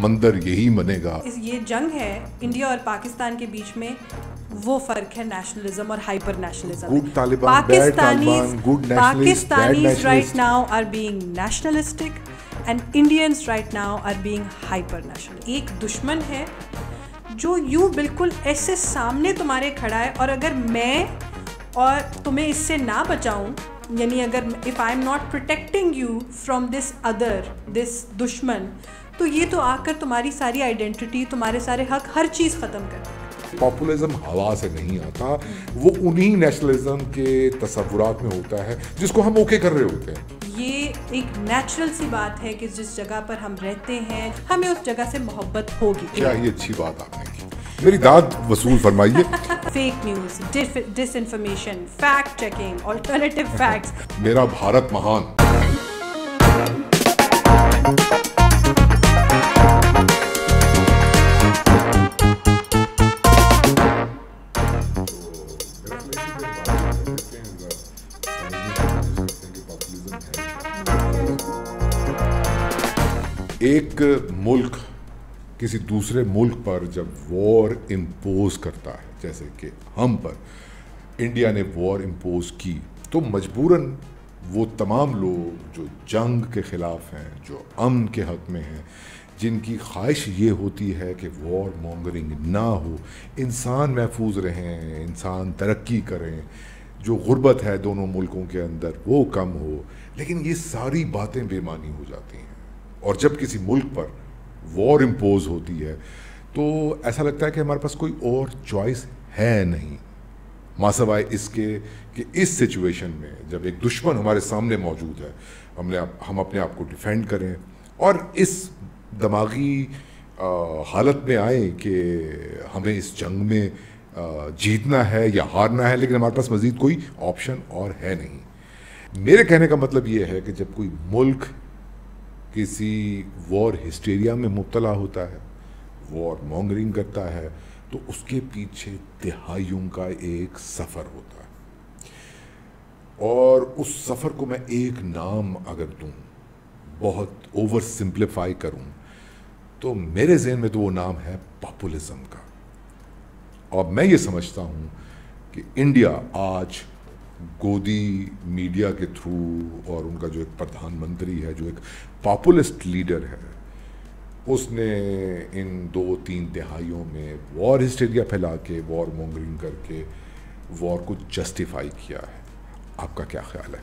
مندر یہی بنے گا. یہ جنگ ہے انڈیا اور پاکستان کے بیچ میں, وہ فرق ہے نیشنلزم اور hyper nationalism. Good Taliban, bad Taliban, good nationalist, bad Pakistanis right nationalist. now are being nationalistic and Indians right now are being hyper national. ایک دشمن ہے جو یوں بالکل ایسے سامنے تمہارے کھڑا ہے, اور اگر میں اور تمہیں اس سے نہ بچاؤں, یعنی اگر if I'm not protecting you from this other, this دشمن, تو یہ تو آ کر تمہاری ساری آئیڈینٹی, تمہارے سارے حق, ہر چیز ختم کر دے. پاپولزم ہوا سے نہیں آتا, وہ انہی نیشنلزم کے تصورات میں ہوتا ہے جس کو ہم اوکے کر رہے ہوتے ہیں. یہ ایک نیچرل سی بات ہے کہ جس جگہ پر ہم رہتے ہیں ہمیں اس جگہ سے محبت ہوگی. کیا یہ اچھی بات آپ نے کی, میری داد وصول فرمائیے. Fake news, disinformation, fact checking, alternative facts. میرا بھارت مہان. ایک ملک کسی دوسرے ملک پر جب وار امپوز کرتا ہے, جیسے کہ ہم پر انڈیا نے وار امپوز کی, تو مجبوراً وہ تمام لوگ جو جنگ کے خلاف ہیں, جو امن کے حق میں ہیں, جن کی خواہش یہ ہوتی ہے کہ وار مونگرنگ نہ ہو, انسان محفوظ رہیں, انسان ترقی کریں, جو غربت ہے دونوں ملکوں کے اندر وہ کم ہو, لیکن یہ ساری باتیں بے معنی ہو جاتی ہیں. اور جب کسی ملک پر وار امپوز ہوتی ہے تو ایسا لگتا ہے کہ ہمارے پاس کوئی اور چوائس ہے نہیں, ماسوائے اس کے کہ اس سچویشن میں جب ایک دشمن ہمارے سامنے موجود ہے, ہم اپنے آپ کو ڈیفینڈ کریں, اور اس دماغی حالت میں آئیں کہ ہمیں اس جنگ میں جیتنا ہے یا ہارنا ہے, لیکن ہمارے پاس مزید کوئی آپشن اور ہے نہیں. میرے کہنے کا مطلب یہ ہے کہ جب کوئی ملک کسی وار ہسٹیریا میں مبتلا ہوتا ہے, وار مونگرنگ کرتا ہے, تو اس کے پیچھے دہائیوں کا ایک سفر ہوتا ہے. اور اس سفر کو میں ایک نام اگر دوں, بہت اوور سمپلیفائی کروں, تو میرے ذہن میں تو وہ نام ہے پاپولزم کا. اور میں یہ سمجھتا ہوں کہ انڈیا آج گودی میڈیا کے تھرو, اور ان کا جو ایک پردھان منتری ہے جو ایک پاپولسٹ لیڈر ہے, اس نے ان 2-3 دہائیوں میں وار ہسٹیریا پھیلا کے, وار مونگرنگ کر کے وار کو جسٹیفائی کیا ہے. آپ کا کیا خیال ہے؟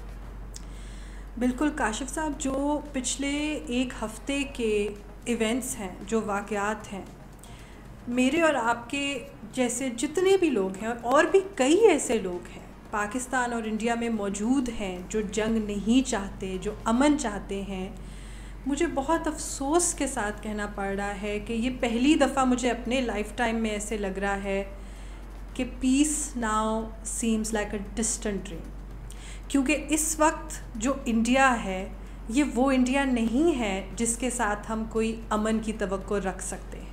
بالکل کاشف صاحب, جو پچھلے ایک ہفتے کے ایونٹس ہیں, جو واقعات ہیں, میرے اور آپ کے جیسے جتنے بھی لوگ ہیں, اور بھی کئی ایسے لوگ ہیں پاکستان اور انڈیا میں موجود ہیں جو جنگ نہیں چاہتے, جو امن چاہتے ہیں, مجھے بہت افسوس کے ساتھ کہنا پڑ رہا ہے کہ یہ پہلی دفعہ مجھے اپنے لائف ٹائم میں ایسے لگ رہا ہے کہ peace now seems like a distant dream. کیونکہ اس وقت جو انڈیا ہے یہ وہ انڈیا نہیں ہے جس کے ساتھ ہم کوئی امن کی توقع رکھ سکتے ہیں.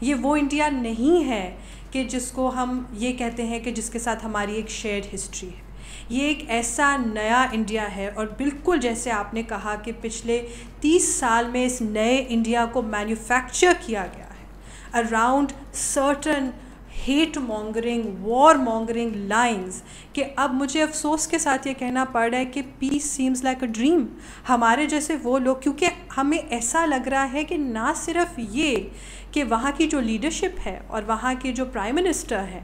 یہ وہ انڈیا نہیں ہے کہ جس کو ہم یہ کہتے ہیں کہ جس کے ساتھ ہماری ایک شیئرڈ ہسٹری ہے. یہ ایک ایسا نیا انڈیا ہے, اور بالکل جیسے آپ نے کہا کہ پچھلے 30 سال میں اس نئے انڈیا کو مینوفیکچر کیا گیا ہے اراؤنڈ سرٹن ہیٹ مونگرنگ, وار مونگرنگ لائنز, کہ اب مجھے افسوس کے ساتھ یہ کہنا پڑ رہا ہے کہ پیس سیمز لائک اے ڈریم. ہمارے جیسے وہ لوگ, کیونکہ ہمیں ایسا لگ رہا ہے کہ نہ صرف یہ کہ وہاں کی جو لیڈرشپ ہے اور وہاں کے جو پرائم منسٹر ہیں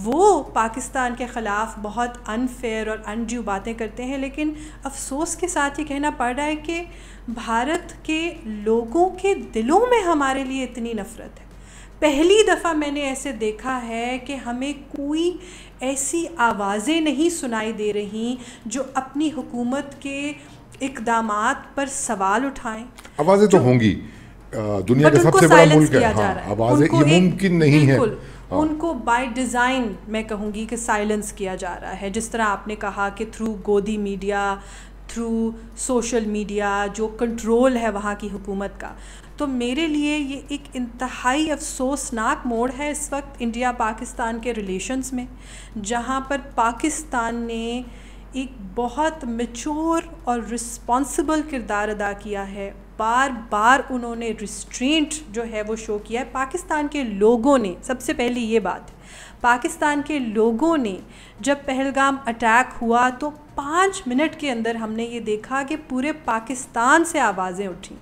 وہ پاکستان کے خلاف بہت انفیئر اور انڈیو باتیں کرتے ہیں, لیکن افسوس کے ساتھ یہ کہنا پڑ رہا ہے کہ بھارت کے لوگوں کے دلوں میں ہمارے لیے اتنی نفرت ہے. پہلی دفعہ میں نے ایسے دیکھا ہے کہ ہمیں کوئی ایسی آوازیں نہیں سنائی دے رہی جو اپنی حکومت کے اقدامات پر سوال اٹھائیں. آوازیں تو ہوں گی, دنیا کا سب سے بڑا ملک ہے, آوازیں یہ ممکن نہیں ہے. ان کو بائی ڈیزائن میں کہوں گی کہ سائلنس کیا جا رہا ہے, جس طرح آپ نے کہا کہ through godi media, through social media, جو کنٹرول ہے وہاں کی حکومت کا. تو میرے لیے یہ ایک انتہائی افسوسناک موڑ ہے اس وقت انڈیا پاکستان کے ریلیشنز میں, جہاں پر پاکستان نے ایک بہت میچور اور رسپانسبل کردار ادا کیا ہے بار بار انہوں نے ریسٹرینٹ جو ہے وہ شو کیا ہے. پاکستان کے لوگوں نے, سب سے پہلی یہ بات ہے, پاکستان کے لوگوں نے جب پہلگام اٹیک ہوا تو 5 منٹ کے اندر ہم نے یہ دیکھا کہ پورے پاکستان سے آوازیں اٹھیں,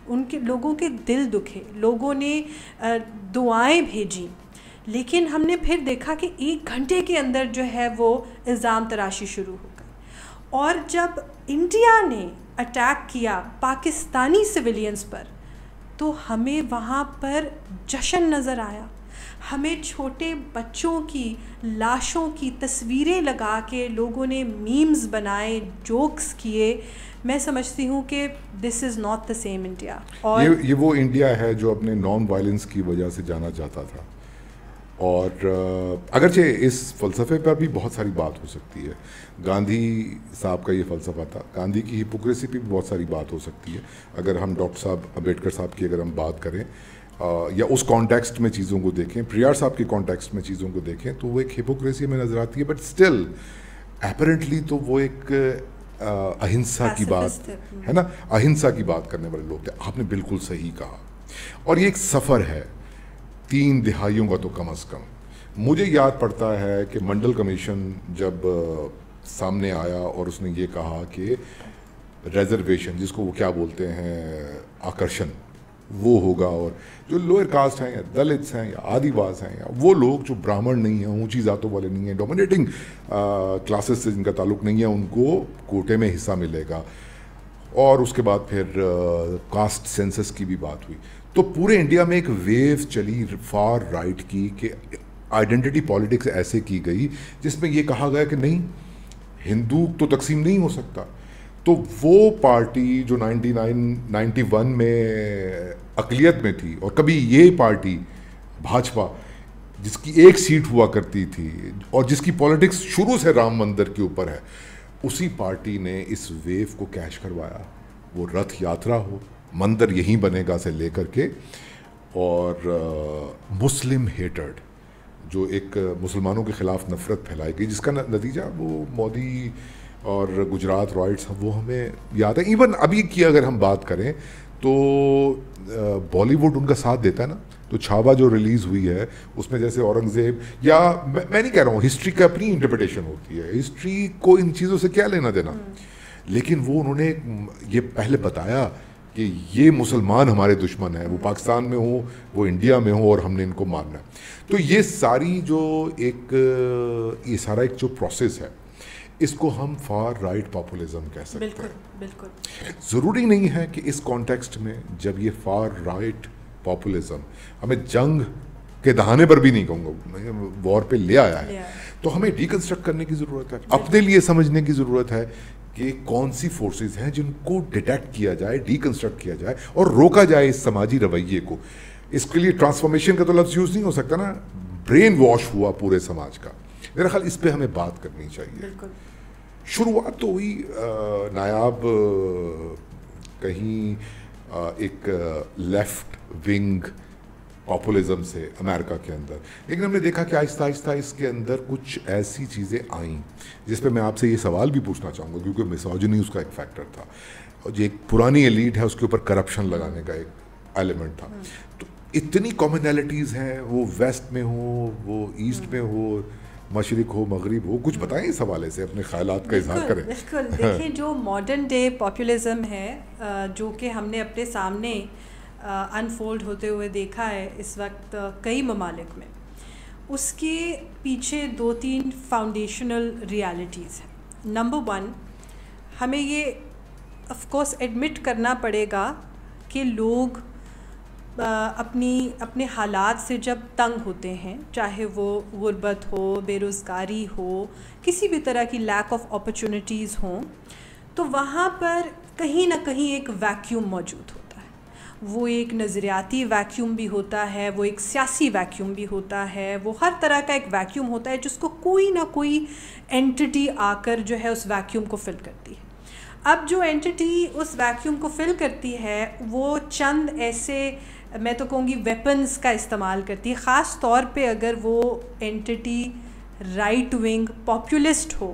ان کے لوگوں کے دل دکھے, لوگوں نے دعائیں بھیجیں. لیکن ہم نے پھر دیکھا کہ 1 گھنٹے کے اندر جو ہے وہ الزام تراشی شروع ہو گئی. اور جب انڈیا نے اٹیک کیا پاکستانی سویلینز پر تو ہمیں وہاں پر جشن نظر آیا. ہمیں چھوٹے بچوں کی لاشوں کی تصویریں لگا کے لوگوں نے میمز بنائے, جوکس کیے. میں سمجھتی ہوں کہ this is not the same India. اور یہ وہ انڈیا ہے جو اپنے نان وائلنس کی وجہ سے جانا جاتا تھا. اور اگرچہ اس فلسفے پر بھی بہت ساری بات ہو سکتی ہے, گاندھی صاحب کا یہ فلسفہ تھا, گاندھی کی ہپوکریسی پہ بھی بہت ساری بات ہو سکتی ہے. اگر ہم ڈاکٹر صاحب امبیڈکر صاحب کی اگر ہم بات کریں یا اس کانٹیکسٹ میں چیزوں کو دیکھیں, پریار صاحب کے کانٹیکسٹ میں چیزوں کو دیکھیں تو وہ ایک ہپوکریسی میں نظر آتی ہے. بٹ اسٹل اپیرنٹلی تو وہ ایک اہنسا کی بات ہے نا, اہنسا کی بات کرنے والے لوگ تھے. آپ نے بالکل صحیح کہا. اور یہ ایک سفر ہے 3 دہائیوں کا تو کم از کم. مجھے یاد پڑتا ہے کہ منڈل کمیشن جب سامنے آیا اور اس نے یہ کہا کہ ریزرویشن, جس کو وہ کیا بولتے ہیں, آکرشن, وہ ہوگا, اور جو لوئر کاسٹ ہیں یا دلتس ہیں یا آدیواس ہیں یا وہ لوگ جو برہمن نہیں ہیں, اونچی ذاتوں والے نہیں ہیں, ڈومینیٹنگ کلاسز سے جن کا تعلق نہیں ہے, ان کو کوٹے میں حصہ ملے گا. اور اس کے بعد پھر کاسٹ سینسس کی بھی بات ہوئی. تو پورے انڈیا میں ایک ویو چلی فار رائٹ کی کہ آئیڈینٹی پالیٹکس ایسے کی گئی جس میں یہ کہا گیا کہ نہیں, ہندو تو تقسیم نہیں ہو سکتا. تو وہ پارٹی جو 91 میں اقلیت میں تھی, اور کبھی یہ پارٹی بھاجپا جس کی 1 سیٹ ہوا کرتی تھی اور جس کی پالیٹکس شروع سے رام مندر کے اوپر ہے, اسی پارٹی نے اس ویو کو کیش کروایا. وہ رتھ یاترا ہو, مندر یہیں بنے گا سے لے کر کے, اور مسلم ہیٹرڈ جو ایک مسلمانوں کے خلاف نفرت پھیلائی گئی, جس کا نتیجہ وہ مودی اور گجرات رائٹس وہ ہمیں یاد ہے. ایون ابھی کی اگر ہم بات کریں تو بالی ووڈ ان کا ساتھ دیتا ہے نا. تو چھاوا جو ریلیز ہوئی ہے اس میں جیسے اورنگزیب, یا میں نہیں کہہ رہا ہوں, ہسٹری کا اپنی انٹرپریٹیشن ہوتی ہے, ہسٹری کو ان چیزوں سے کیا لینا دینا, لیکن وہ انہوں نے یہ پہلے بتایا کہ یہ مسلمان ہمارے دشمن ہیں, وہ پاکستان میں ہوں, وہ انڈیا میں ہوں, اور ہم نے ان کو مارنا ہے. تو یہ ساری جو یہ سارا ایک جو پروسیس ہے, اس کو ہم فار رائٹ پاپولزم کہہ سکتے ہیں. بالکل. ضروری نہیں ہے کہ اس کانٹیکسٹ میں جب یہ فار رائٹ پاپولزم ہمیں جنگ کے دہانے پر بھی نہیں کہوں گا, وار پہ لے آیا ہے, تو ہمیں ڈیکنسٹرکٹ کرنے کی ضرورت ہے, اپنے لیے سمجھنے کی ضرورت ہے کہ کون سی فورسز ہیں جن کو ڈیٹیکٹ کیا جائے, ڈیکنسٹرکٹ کیا جائے اور روکا جائے اس سماجی رویے کو. اس کے لیے ٹرانسفارمیشن کا تو لفظ یوز نہیں ہو سکتا نا, برین واش ہوا پورے سماج کا. میرا خیال اس پہ ہمیں بات کرنی چاہیے. شروعات تو ہوئی نایاب کہیں ایک لیفٹ ونگ پاپولزم سے امریکہ کے اندر, لیکن ہم نے دیکھا کہ آہستہ آہستہ اس کے اندر کچھ ایسی چیزیں آئیں جس پہ میں آپ سے یہ سوال بھی پوچھنا چاہوں گا, کیونکہ میسوجنی اس کا ایک فیکٹر تھا, اور جو ایک پرانی ایلیٹ ہے اس کے اوپر کرپشن لگانے کا ایک ایلیمنٹ تھا. تو اتنی کامنالٹیز ہیں, وہ ویسٹ میں ہو, وہ ایسٹ میں ہو, مشرق ہو, مغرب ہو, کچھ بتائیں اس حوالے سے, اپنے خیالات کا اظہار کریں. بالکل. دیکھیں جو ماڈرن ڈے پاپولزم ہے جو کہ ہم نے اپنے سامنے انفولڈ ہوتے ہوئے دیکھا ہے اس وقت کئی ممالک میں, اس کے پیچھے 2-3 فاؤنڈیشنل ریالٹیز ہیں. نمبر 1, ہمیں یہ آف کورس ایڈمٹ کرنا پڑے گا کہ لوگ اپنے حالات سے جب تنگ ہوتے ہیں, چاہے وہ غربت ہو, بے روزگاری ہو, کسی بھی طرح کی لیک آف اپرچونیٹیز ہوں, تو وہاں پر کہیں نہ کہیں ایک ویکیوم موجود ہوتا ہے. وہ ایک نظریاتی ویکیوم بھی ہوتا ہے, وہ ایک سیاسی ویکیوم بھی ہوتا ہے, وہ ہر طرح کا ایک ویکیوم ہوتا ہے جس کو کوئی نہ کوئی اینٹی آ کر جو ہے اس ویکیوم کو فل کرتی ہے. اب جو اینٹی اس ویکیوم کو فل کرتی ہے وہ چند ایسے, میں تو کہوں گی, ویپنز کا استعمال کرتی ہے, خاص طور پہ اگر وہ اینٹی رائٹ ونگ پاپولسٹ ہو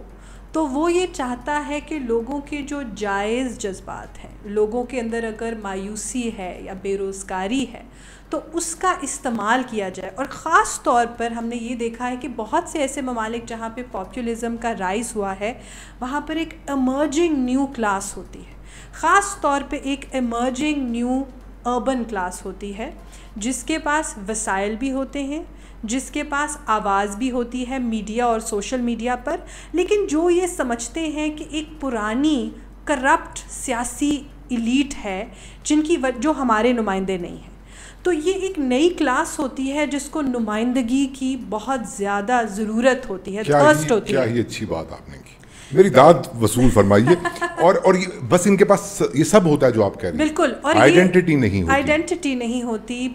تو وہ یہ چاہتا ہے کہ لوگوں کے جو جائز جذبات ہیں، لوگوں کے اندر اگر مایوسی ہے یا بے روزگاری ہے تو اس کا استعمال کیا جائے. اور خاص طور پر ہم نے یہ دیکھا ہے کہ بہت سے ایسے ممالک جہاں پہ پاپولیزم کا رائز ہوا ہے وہاں پر ایک ایمرجنگ نیو کلاس ہوتی ہے، خاص طور پہ ایک ایمرجنگ نیو اربن کلاس ہوتی ہے جس کے پاس وسائل بھی ہوتے ہیں، جس کے پاس آواز بھی ہوتی ہے میڈیا اور سوشل میڈیا پر، لیکن جو یہ سمجھتے ہیں کہ ایک پرانی کرپٹ سیاسی ایلیٹ ہے جو ہمارے نمائندے نہیں ہیں. تو یہ ایک نئی کلاس ہوتی ہے جس کو نمائندگی کی بہت زیادہ ضرورت ہوتی ہے، تھرسٹ ہوتی ہے. کیا ہی اچھی بات آپ نے کی، میری داد وصول فرمائیے. اور بس ان کے پاس یہ سب ہوتا ہے جو آپ کہہ رہے ہیں. بالکل. اور آئیڈینٹی نہیں ہوتی، آئیڈینٹی نہیں ہوتی،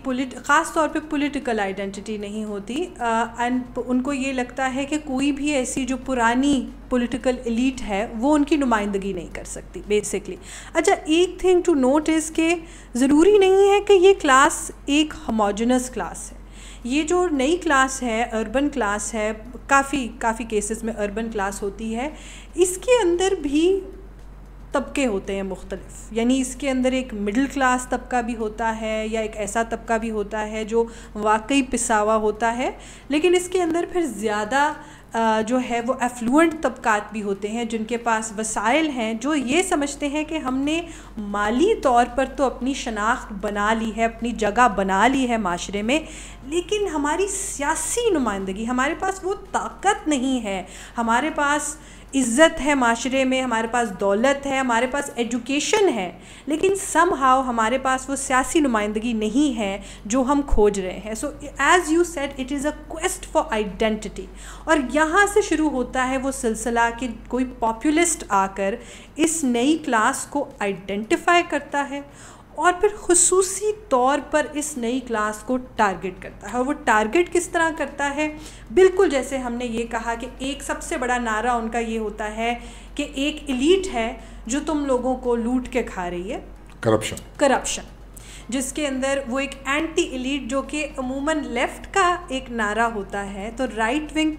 خاص طور پہ پولیٹیکل آئیڈینٹی نہیں ہوتی. اینڈ ان کو یہ لگتا ہے کہ کوئی بھی ایسی جو پرانی پولیٹیکل ایلیٹ ہے وہ ان کی نمائندگی نہیں کر سکتی بیسکلی. اچھا، ایک تھنگ ٹو نوٹ از کہ ضروری نہیں ہے کہ یہ کلاس ایک ہوموجنس کلاس ہے. یہ جو نئی کلاس ہے، اربن کلاس ہے، کافی کیسز میں اربن کلاس ہوتی ہے، اس کے اندر بھی طبقے ہوتے ہیں مختلف. یعنی اس کے اندر ایک مڈل کلاس طبقہ بھی ہوتا ہے یا ایک ایسا طبقہ بھی ہوتا ہے جو واقعی پساوا ہوتا ہے، لیکن اس کے اندر پھر زیادہ جو ہے وہ ایفلوئنٹ طبقات بھی ہوتے ہیں جن کے پاس وسائل ہیں، جو یہ سمجھتے ہیں کہ ہم نے مالی طور پر تو اپنی شناخت بنا لی ہے، اپنی جگہ بنا لی ہے معاشرے میں، لیکن ہماری سیاسی نمائندگی، ہمارے پاس وہ طاقت نہیں ہے، ہمارے پاس عزت ہے معاشرے میں، ہمارے پاس دولت ہے، ہمارے پاس ایجوکیشن ہے، لیکن سم ہاؤ ہمارے پاس وہ سیاسی نمائندگی نہیں ہے جو ہم کھوج رہے ہیں. So as you said it is a quest for identity. اور یہاں سے شروع ہوتا ہے وہ سلسلہ کہ کوئی پاپولسٹ آ کر اس نئی کلاس کو آئیڈینٹیفائی کرتا ہے اور پھر خصوصی طور پر اس نئی کلاس کو ٹارگٹ کرتا ہے. اور وہ ٹارگٹ کس طرح کرتا ہے؟ بالکل جیسے ہم نے یہ کہا کہ ایک سب سے بڑا نعرہ ان کا یہ ہوتا ہے کہ ایک ایلیٹ ہے جو تم لوگوں کو لوٹ کے کھا رہی ہے، کرپشن، جس کے اندر وہ ایک اینٹی ایلیٹ جو کہ عموماً لیفٹ کا ایک نعرہ ہوتا ہے. تو رائٹ ونگ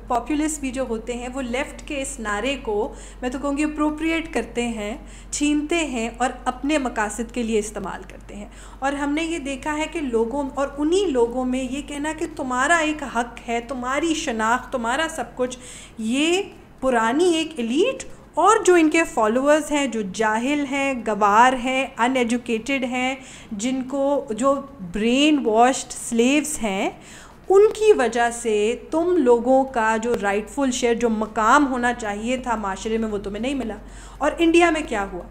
پاپولسٹ بھی جو ہوتے ہیں وہ لیفٹ کے اس نعرے کو میں تو کہوں گی اپروپریٹ کرتے ہیں، چھینتے ہیں اور اپنے مقاصد کے لیے استعمال کرتے ہیں. اور ہم نے یہ دیکھا ہے کہ لوگوں اور انہی لوگوں میں یہ کہنا کہ تمہارا ایک حق ہے، تمہاری شناخت، تمہارا سب کچھ، یہ پرانی ایک ایلیٹ اور جو ان کے فالوورز ہیں جو جاہل ہیں، گوار ہیں، ان ایجوکیٹڈ ہیں، جن کو جو برین واشڈ سلیوز ہیں، ان کی وجہ سے تم لوگوں کا جو رائٹ فل شیئر، جو مقام ہونا چاہیے تھا معاشرے میں، وہ تمہیں نہیں ملا. اور انڈیا میں کیا ہوا؟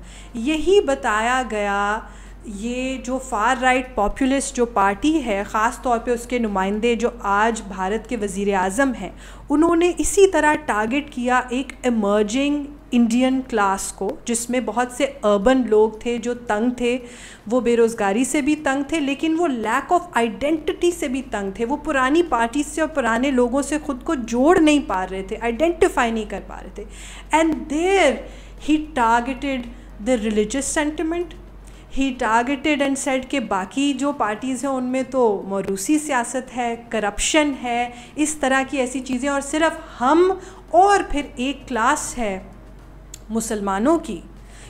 یہی بتایا گیا. یہ جو فار رائٹ پاپولسٹ جو پارٹی ہے، خاص طور پہ اس کے نمائندے جو آج بھارت کے وزیر اعظم ہیں، انہوں نے اسی طرح ٹارگٹ کیا ایک ایمرجنگ انڈین کلاس کو، جس میں بہت سے اربن لوگ تھے جو تنگ تھے، وہ بے روزگاری سے بھی تنگ تھے، لیکن وہ لیک آف آئیڈینٹی سے بھی تنگ تھے. وہ پرانی پارٹی سے اور پرانے لوگوں سے خود کو جوڑ نہیں پا رہے تھے، آئیڈینٹیفائی نہیں کر پا رہے تھے. And there he targeted the religious sentiment. He targeted and said کہ باقی جو پارٹیز ہیں ان میں تو موروثی سیاست ہے، کرپشن ہے، اس طرح کی ایسی چیزیں، اور صرف ہم اور پھر ایک کلاس ہے مسلمانوں کی.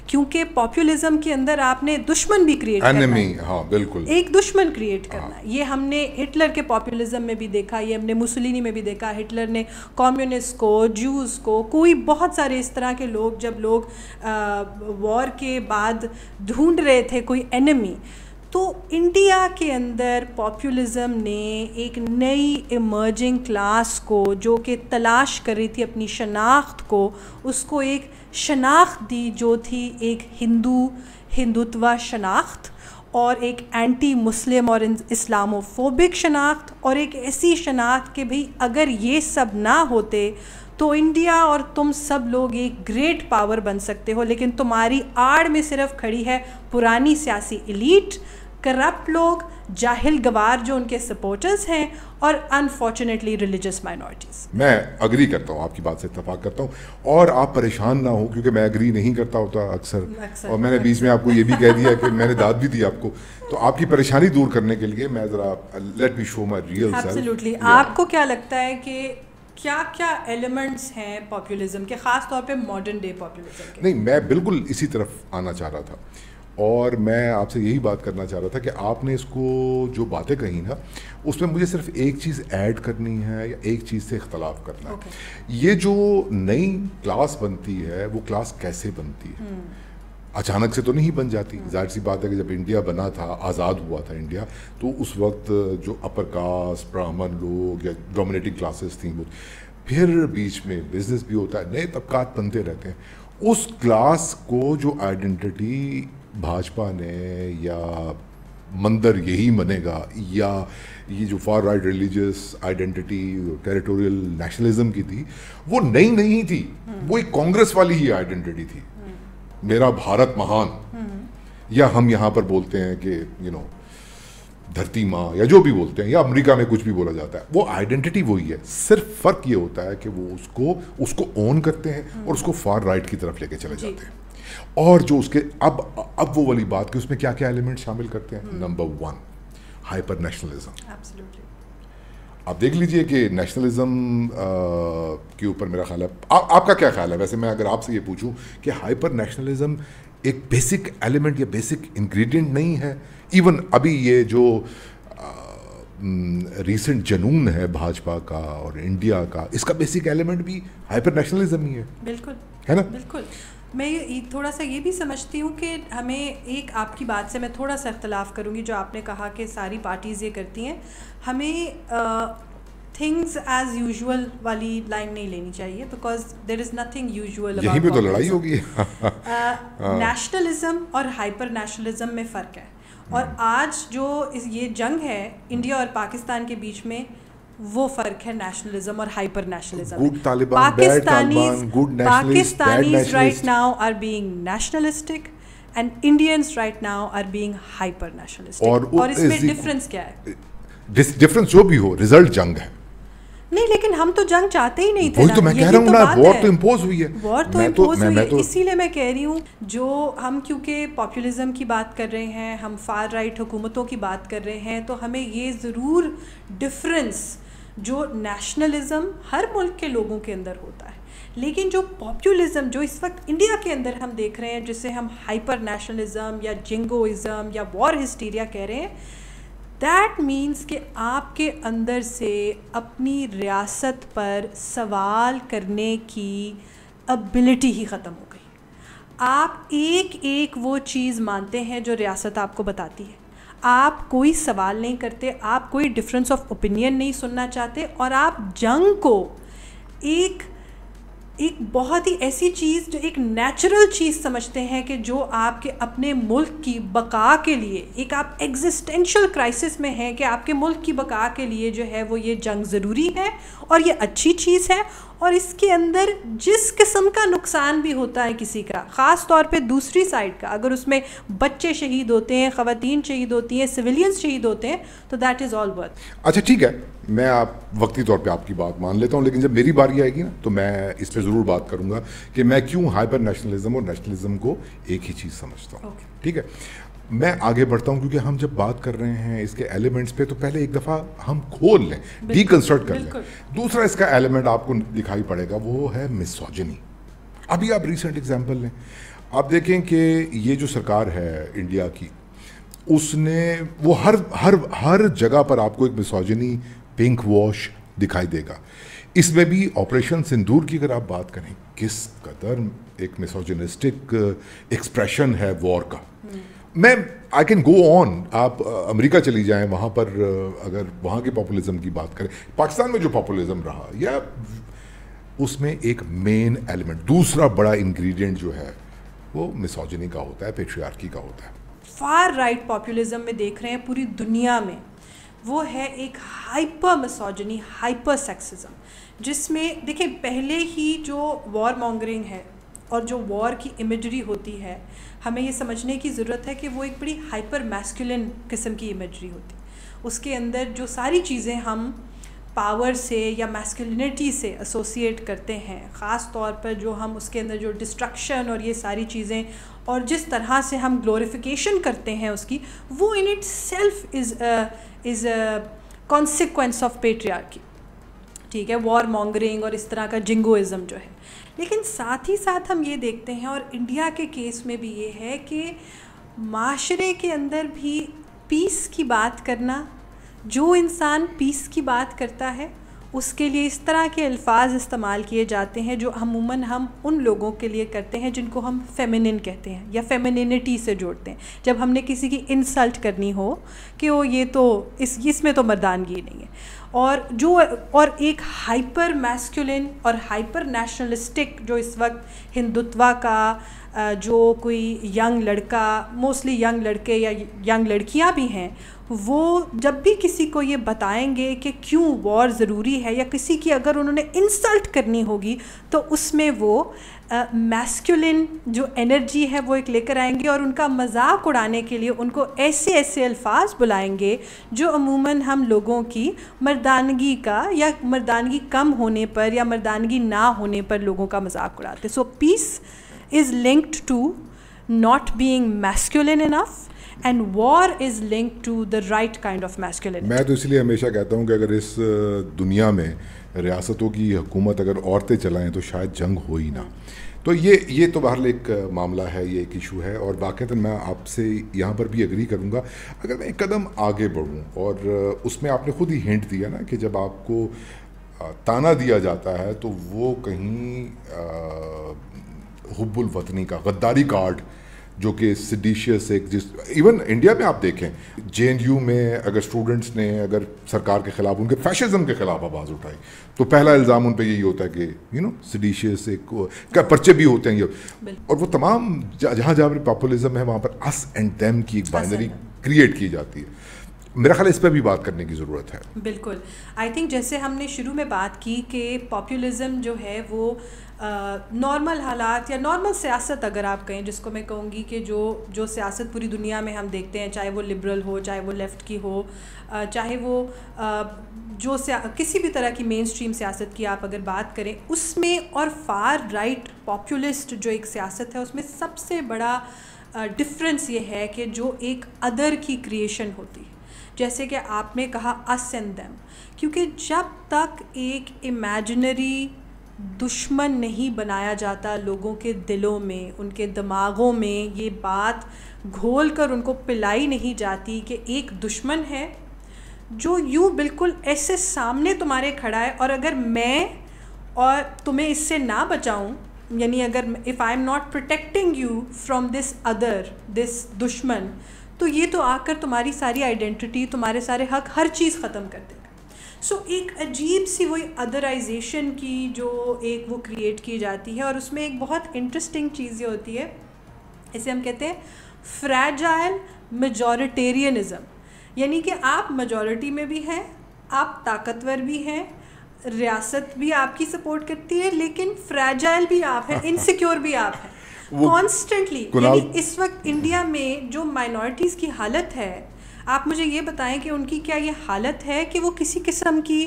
کیونکہ پاپولزم کے اندر آپ نے دشمن بھی کریٹ کرنا ہے. ہاں بالکل، ایک دشمن کریٹ کرنا ہے. یہ ہم نے ہٹلر کے پاپولزم میں بھی دیکھا، یہ ہم نے مسولینی میں بھی دیکھا. ہٹلر نے کمیونسٹ کو، جوز کو، کوئی بہت سارے اس طرح کے لوگ، جب لوگ وار کے بعد ڈھونڈ رہے تھے کوئی اینمی، تو انڈیا کے اندر پاپولزم نے ایک نئی ایمرجنگ کلاس کو جو کہ تلاش کر رہی تھی اپنی شناخت کو، اس کو ایک شناخت دی جو تھی ایک ہندوتوا شناخت، اور ایک اینٹی مسلم اور اسلامو فوبک شناخت، اور ایک ایسی شناخت کہ بھئی اگر یہ سب نہ ہوتے تو انڈیا اور تم سب لوگ ایک گریٹ پاور بن سکتے ہو، لیکن تمہاری آڑ میں صرف کھڑی ہے پرانی سیاسی ایلیٹ، کرپٹ لوگ، جاہل گوار جو ان کے سپورٹرز ہیں، اور انفارچونیٹلی ریلیجس مائنورٹیز. میں اگری کرتا ہوں، آپ کی بات سے اتفاق کرتا ہوں، اور آپ پریشان نہ ہوں کیونکہ میں اگری نہیں کرتا ہوتا اکثر، اور میں نے بیچ میں آپ کو یہ بھی کہہ دیا کہ میں نے داد بھی دی آپ کو. تو آپ کی پریشانی دور کرنے کے لیے میں ذرا let me show my real self. Absolutely. آپ کو کیا لگتا ہے کہ کیا کیا ایلیمنٹس ہیں پاپولزم کے, خاص طور پہ ماڈرن ڈے پاپولزم کے؟ نہیں, میں بالکل اسی طرف آنا چاہ رہا تھا, اور میں آپ سے یہی بات کرنا چاہ رہا تھا کہ آپ نے اس کو جو باتیں کہی نا, اس میں مجھے صرف ایک چیز ایڈ کرنی ہے یا ایک چیز سے اختلاف کرنا ہے. یہ جو نئی کلاس بنتی ہے وہ کلاس کیسے بنتی ہے؟ اچانک سے تو نہیں بن جاتی. ظاہر سی بات ہے کہ جب انڈیا بنا تھا, آزاد ہوا تھا انڈیا, تو اس وقت جو اپر کاسٹ, برہمن لوگ یا ڈومینیٹنگ کلاسز تھیں, وہ پھر بیچ میں بزنس بھی ہوتا ہے, نئے طبقات بنتے رہتے ہیں. اس کلاس کو جو آئیڈینٹی بھاجپا نے یا مندر یہی بنے گا, یا یہ جو for right religious identity territorial nationalism کی تھی, وہ نئی نہیں تھی, وہ ایک کانگریس والی ہی آئیڈینٹی تھی. میرا بھارت مہان, یا ہم یہاں پر بولتے ہیں کہ دھرتی ماں, یا جو بھی بولتے ہیں, یا امریکہ میں کچھ بھی بولا جاتا ہے, وہ آئیڈینٹی وہی ہے. صرف فرق یہ ہوتا ہے کہ وہ اس کو اون کرتے ہیں اور اس کو فار رائٹ کی طرف لے کے چلے جاتے ہیں. اور جو اس کے اب وہ والی بات کہ اس میں کیا کیا ایلیمنٹ شامل کرتے ہیں. Number 1, hyper nationalism. آپ دیکھ لیجئے کہ نیشنلزم کے اوپر میرا خیال ہے, آپ کا کیا خیال ہے ویسے؟ میں اگر آپ سے یہ پوچھوں کہ ہائپر نیشنلزم ایک بیسک ایلیمنٹ یا بیسک انگریڈینٹ نہیں ہے؟ ایون ابھی یہ جو ریسنٹ جنون ہے بھاجپا کا اور انڈیا کا, اس کا بیسک ایلیمنٹ بھی ہائپر نیشنلزم ہی ہے. بالکل ہے نا. بالکل. میں تھوڑا سا یہ بھی سمجھتی ہوں کہ ہمیں ایک, آپ کی بات سے میں تھوڑا سا اختلاف کروں گی, جو آپ نے کہا کہ ساری پارٹیز یہ کرتی ہیں, ہمیں تھنگز ایز یوزول والی لائن نہیں لینی چاہیے, because there is nothing usual. یہیں پہ تو لڑائی ہوگی. نیشنلزم اور ہائپر نیشنلزم میں فرق ہے, اور آج جو یہ جنگ ہے انڈیا اور پاکستان کے بیچ میں, وہ فرق ہے نیشنلزم اور hyper nationalism. Pakistanis right now are being nationalistic and Indians right now are being hyper nationalistic. اور اس میں ڈفرینس کیا ہے؟ ڈفرینس جو بھی ہو, ریزلٹ جنگ ہے. نہیں, لیکن ہم تو جنگ چاہتے ہی نہیں تھے. وہی تو میں کہہ رہا ہوں نا, وار تو امپوز ہوئی ہے. وار تو امپوز ہوئی ہے, اسی لیے میں کہہ رہی ہوں, جو ہم کیونکہ پاپولزم کی بات کر رہے ہیں, ہم فار رائٹ حکومتوں کی بات کر رہے ہیں, تو ہمیں یہ ضرور ڈفرینس, جو نیشنلزم ہر ملک کے لوگوں کے اندر ہوتا ہے, لیکن جو پاپولزم جو اس وقت انڈیا کے اندر ہم دیکھ رہے ہیں, جسے ہم ہائپر نیشنلزم یا جنگوازم یا وار ہسٹیریا کہہ رہے ہیں, دیٹ مینس کہ آپ کے اندر سے اپنی ریاست پر سوال کرنے کی ابیلٹی ہی ختم ہو گئی. آپ ایک وہ چیز مانتے ہیں جو ریاست آپ کو بتاتی ہے, آپ کوئی سوال نہیں کرتے, آپ کوئی ڈفرینس آف اوپینین نہیں سننا چاہتے, اور آپ جنگ کو ایک بہت ہی ایسی چیز, جو ایک نیچرل چیز سمجھتے ہیں, کہ جو آپ کے اپنے ملک کی بقا کے لیے, ایک آپ ایگزسٹینشل کرائسس میں ہیں کہ آپ کے ملک کی بقا کے لیے جو ہے وہ یہ جنگ ضروری ہے اور یہ اچھی چیز ہے, اور اس کے اندر جس قسم کا نقصان بھی ہوتا ہے کسی کا, خاص طور پہ دوسری سائڈ کا, اگر اس میں بچے شہید ہوتے ہیں, خواتین شہید ہوتی ہیں, سویلینز شہید ہوتے ہیں, تو دیٹ از آل ورتھ. اچھا ٹھیک ہے, میں وقتی طور پہ آپ کی بات مان لیتا ہوں, لیکن جب میری باری آئے گی نا, تو میں اس پہ ضرور بات کروں گا کہ میں کیوں ہائپر نیشنلزم اور نیشنلزم کو ایک ہی چیز سمجھتا ہوں. ٹھیک ہے, میں آگے بڑھتا ہوں, کیونکہ ہم جب بات کر رہے ہیں اس کے ایلیمنٹس پہ, تو پہلے ایک دفعہ ہم کھول لیں, ڈی کنسٹرکٹ کر لیں. دوسرا اس کا ایلیمنٹ آپ کو دکھائی پڑے گا, وہ ہے مسوجنی. ابھی آپ ریسنٹ ایگزامپل لیں, آپ دیکھیں کہ یہ جو سرکار ہے انڈیا کی, اس نے وہ ہر جگہ پر آپ کو ایک مسوجنی پنک واش دکھائی دے گا. اس میں بھی آپریشن سندور کی اگر آپ بات کریں, کس قدر ایک مسوجنسٹک ایکسپریشن ہے وار کا. میں آئی کین گو آن, آپ امریکہ چلی جائیں, وہاں پر اگر وہاں کے پاپولزم کی بات کریں, پاکستان میں جو پاپولزم رہا, یا اس میں ایک مین ایلیمنٹ, دوسرا بڑا انگریڈینٹ جو ہے, وہ مسوجنی کا ہوتا ہے, پیٹریارکی کا ہوتا ہے. فار رائٹ پاپولزم میں دیکھ رہے ہیں پوری دنیا میں, وہ ہے ایک ہائپر مسوجنی, ہائپر سیکسزم, جس میں دیکھیں پہلے ہی جو وار مانگرنگ ہے اور جو وار کی امیجری ہوتی ہے, ہمیں یہ سمجھنے کی ضرورت ہے کہ وہ ایک بڑی ہائپر میسکولن قسم کی امیجری ہوتی ہے. اس کے اندر جو ساری چیزیں ہم پاور سے یا میسکولینٹی سے ایسوسیٹ کرتے ہیں, خاص طور پر جو ہم اس کے اندر جو ڈسٹرکشن اور یہ ساری چیزیں, اور جس طرح سے ہم گلوریفیکیشن کرتے ہیں اس کی, وہ in it self is a consequence of patriarchy. ٹھیک ہے, وار مانگرنگ اور اس طرح کا جنگوازم جو ہے. لیکن ساتھ ہی ساتھ ہم یہ دیکھتے ہیں, اور انڈیا کے کیس میں بھی یہ ہے کہ معاشرے کے اندر بھی پیس کی بات کرنا, جو انسان پیس کی بات کرتا ہے اس کے لیے اس طرح کے الفاظ استعمال کیے جاتے ہیں جو عموماً ہم ان لوگوں کے لیے کرتے ہیں جن کو ہم فیمنن کہتے ہیں یا فیمنینٹی سے جوڑتے ہیں. جب ہم نے کسی کی انسلٹ کرنی ہو کہ وہ یہ تو اس میں تو مردانگی نہیں ہے, اور ایک ہائپر میسکولن اور ہائپر نیشنلسٹک جو اس وقت ہندوتوا کا جو کوئی ینگ لڑکا, موسٹلی ینگ لڑکے یا ینگ لڑکیاں بھی ہیں, وہ جب بھی کسی کو یہ بتائیں گے کہ کیوں وار ضروری ہے, یا کسی کی اگر انہوں نے انسلٹ کرنی ہوگی تو اس میں وہ میسکولن جو انرجی ہے وہ ایک لے کر آئیں گے, اور ان کا مذاق اڑانے کے لیے ان کو ایسے ایسے الفاظ بلائیں گے جو عموماً ہم لوگوں کی مردانگی کا یا مردانگی کم ہونے پر یا مردانگی نہ ہونے پر لوگوں کا مذاق اڑاتے. So peace is linked to not being masculine enough and war is linked to the right kind of masculinity. میں تو اس لیے ہمیشہ کہتا ہوں کہ اگر اس دنیا میں ریاستوں کی حکومت اگر عورتیں چلائیں تو شاید جنگ ہو ہی نہ. تو یہ تو بہرحال ایک معاملہ ہے, یہ ایک ایشو ہے, اور واقعتاً میں آپ سے یہاں پر بھی ایگری کروں گا. اگر میں ایک قدم آگے بڑھوں, اور اس میں آپ نے خود ہی ہنٹ دیا نا کہ جب آپ کو تانا دیا جاتا ہے تو وہ کہیں حب الوطنی کا غداری کارڈ جو کہ سیڈیشیس ایک ایون انڈیا میں آپ دیکھیں JNU میں اگر اسٹوڈنٹس نے اگر سرکار کے خلاف ان کے فیشزم کے خلاف آواز اٹھائی تو پہلا الزام ان پہ یہی ہوتا ہے کہ سیڈیشیس ایک پرچے بھی ہوتے ہیں یہ, اور وہ تمام جہاں جہاں پر پاپولزم ہے وہاں پر اس اینڈ دیم کی ایک بائنری کریٹ کی جاتی ہے. میرا خیال اس پہ بھی بات کرنے کی ضرورت ہے. بالکل, آئی تھنک جیسے ہم نے شروع میں بات کی کہ پاپولزم جو ہے وہ نارمل حالات یا نارمل سیاست اگر آپ کہیں, جس کو میں کہوں گی کہ جو سیاست پوری دنیا میں ہم دیکھتے ہیں, چاہے وہ لبرل ہو, چاہے وہ لیفٹ کی ہو, چاہے وہ جو کسی بھی طرح کی مین اسٹریم سیاست کی آپ اگر بات کریں, اس میں اور فار رائٹ پاپولسٹ جو ایک سیاست ہے اس میں سب سے بڑا ڈفرینس یہ ہے کہ جو ایک ادر کی کریشن ہوتی ہے, جیسے کہ آپ نے کہا اس اینڈ دیم, کیونکہ جب تک ایک امیجنری دشمن نہیں بنایا جاتا لوگوں کے دلوں میں, ان کے دماغوں میں یہ بات گھول کر ان کو پلائی نہیں جاتی کہ ایک دشمن ہے جو یوں بالکل ایسے سامنے تمہارے کھڑا ہے, اور اگر میں اور تمہیں اس سے نہ بچاؤں, یعنی اگر if I am not protecting you from this other, this دشمن, تو یہ تو آ کر تمہاری ساری آئیڈینٹی, تمہارے سارے حق, ہر چیز ختم کر دے گا. سو ایک عجیب سی وہی ادرائزیشن کی جو ایک وہ کریٹ کی جاتی ہے, اور اس میں ایک بہت انٹرسٹنگ چیز یہ ہوتی ہے, اسے ہم کہتے ہیں فریجائل میجورٹیرینزم, یعنی کہ آپ میجورٹی میں بھی ہیں, آپ طاقتور بھی ہیں, ریاست بھی آپ کی سپورٹ کرتی ہے, لیکن فریجائل بھی آپ ہیں, انسیکیور بھی آپ ہیں کانسٹنٹلی. یعنی اس وقت انڈیا میں جو مائنورٹیز کی حالت ہے, آپ مجھے یہ بتائیں کہ ان کی کیا یہ حالت ہے کہ وہ کسی قسم کی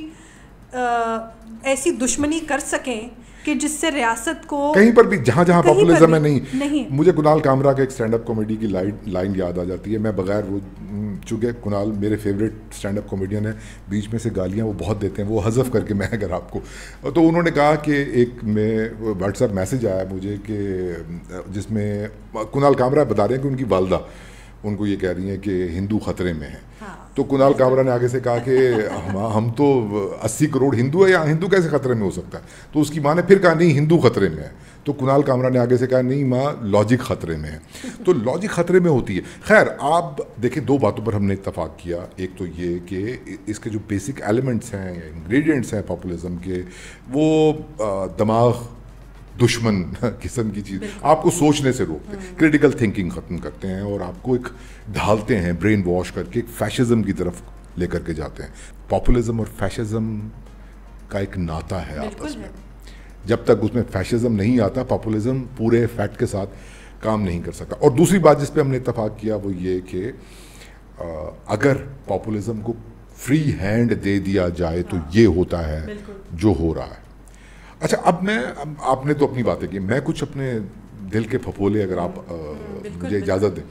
ایسی دشمنی کر سکیں کہ جس سے ریاست کو کہیں پر بھی جہاں جہاں پاپولزم ہے نہیں. مجھے کنال کامرا کا ایک اسٹینڈ اپ کامیڈی کی لائن یاد آ جاتی ہے. میں بغیر وہ, چونکہ کنال میرے فیوریٹ اسٹینڈ اپ کامیڈین ہے, بیچ میں سے گالیاں وہ بہت دیتے ہیں, وہ حذف کر کے میں اگر آپ کو, تو انہوں نے کہا کہ ایک میں واٹس ایپ میسیج آیا مجھے کہ جس میں کنال کامرا بتا رہے ہیں کہ ان کی والدہ ان کو یہ کہہ رہی ہیں کہ ہندو خطرے میں ہیں. تو کنال کامرا نے آگے سے کہا کہ ہم تو 80 کروڑ ہندو ہے, یا ہندو کیسے خطرے میں ہو سکتا ہے؟ تو اس کی ماں نے پھر کہا نہیں ہندو خطرے میں ہے. تو کنال کامرا نے آگے سے کہا نہیں ماں لاجک خطرے میں ہے. تو لاجک خطرے میں ہوتی ہے. خیر آپ دیکھیں, دو باتوں پر ہم نے اتفاق کیا. ایک تو یہ کہ اس کے جو بیسک ایلیمنٹس ہیں یا انگریڈینٹس ہیں پاپولزم کے, وہ دماغ دشمن قسم کی چیز, آپ کو سوچنے سے روکتے ہیں, کریٹیکل تھنکنگ ختم کرتے ہیں, اور آپ کو ایک ڈھالتے ہیں برین واش کر کے ایک فیشزم کی طرف لے کر کے جاتے ہیں. پاپولزم اور فیشزم کا ایک ناطہ ہے آپس میں. جب تک اس میں فیشزم نہیں آتا پاپولزم پورے فیکٹ کے ساتھ کام نہیں کر سکتا. اور دوسری بات جس پہ ہم نے اتفاق کیا وہ یہ کہ اگر پاپولزم کو فری ہینڈ دے دیا جائے تو یہ ہوتا ہے جو ہو رہا ہے. اچھا اب آپ نے تو اپنی باتیں کی, میں کچھ اپنے دل کے پھپولے اگر آپ مجھے اجازت دیں.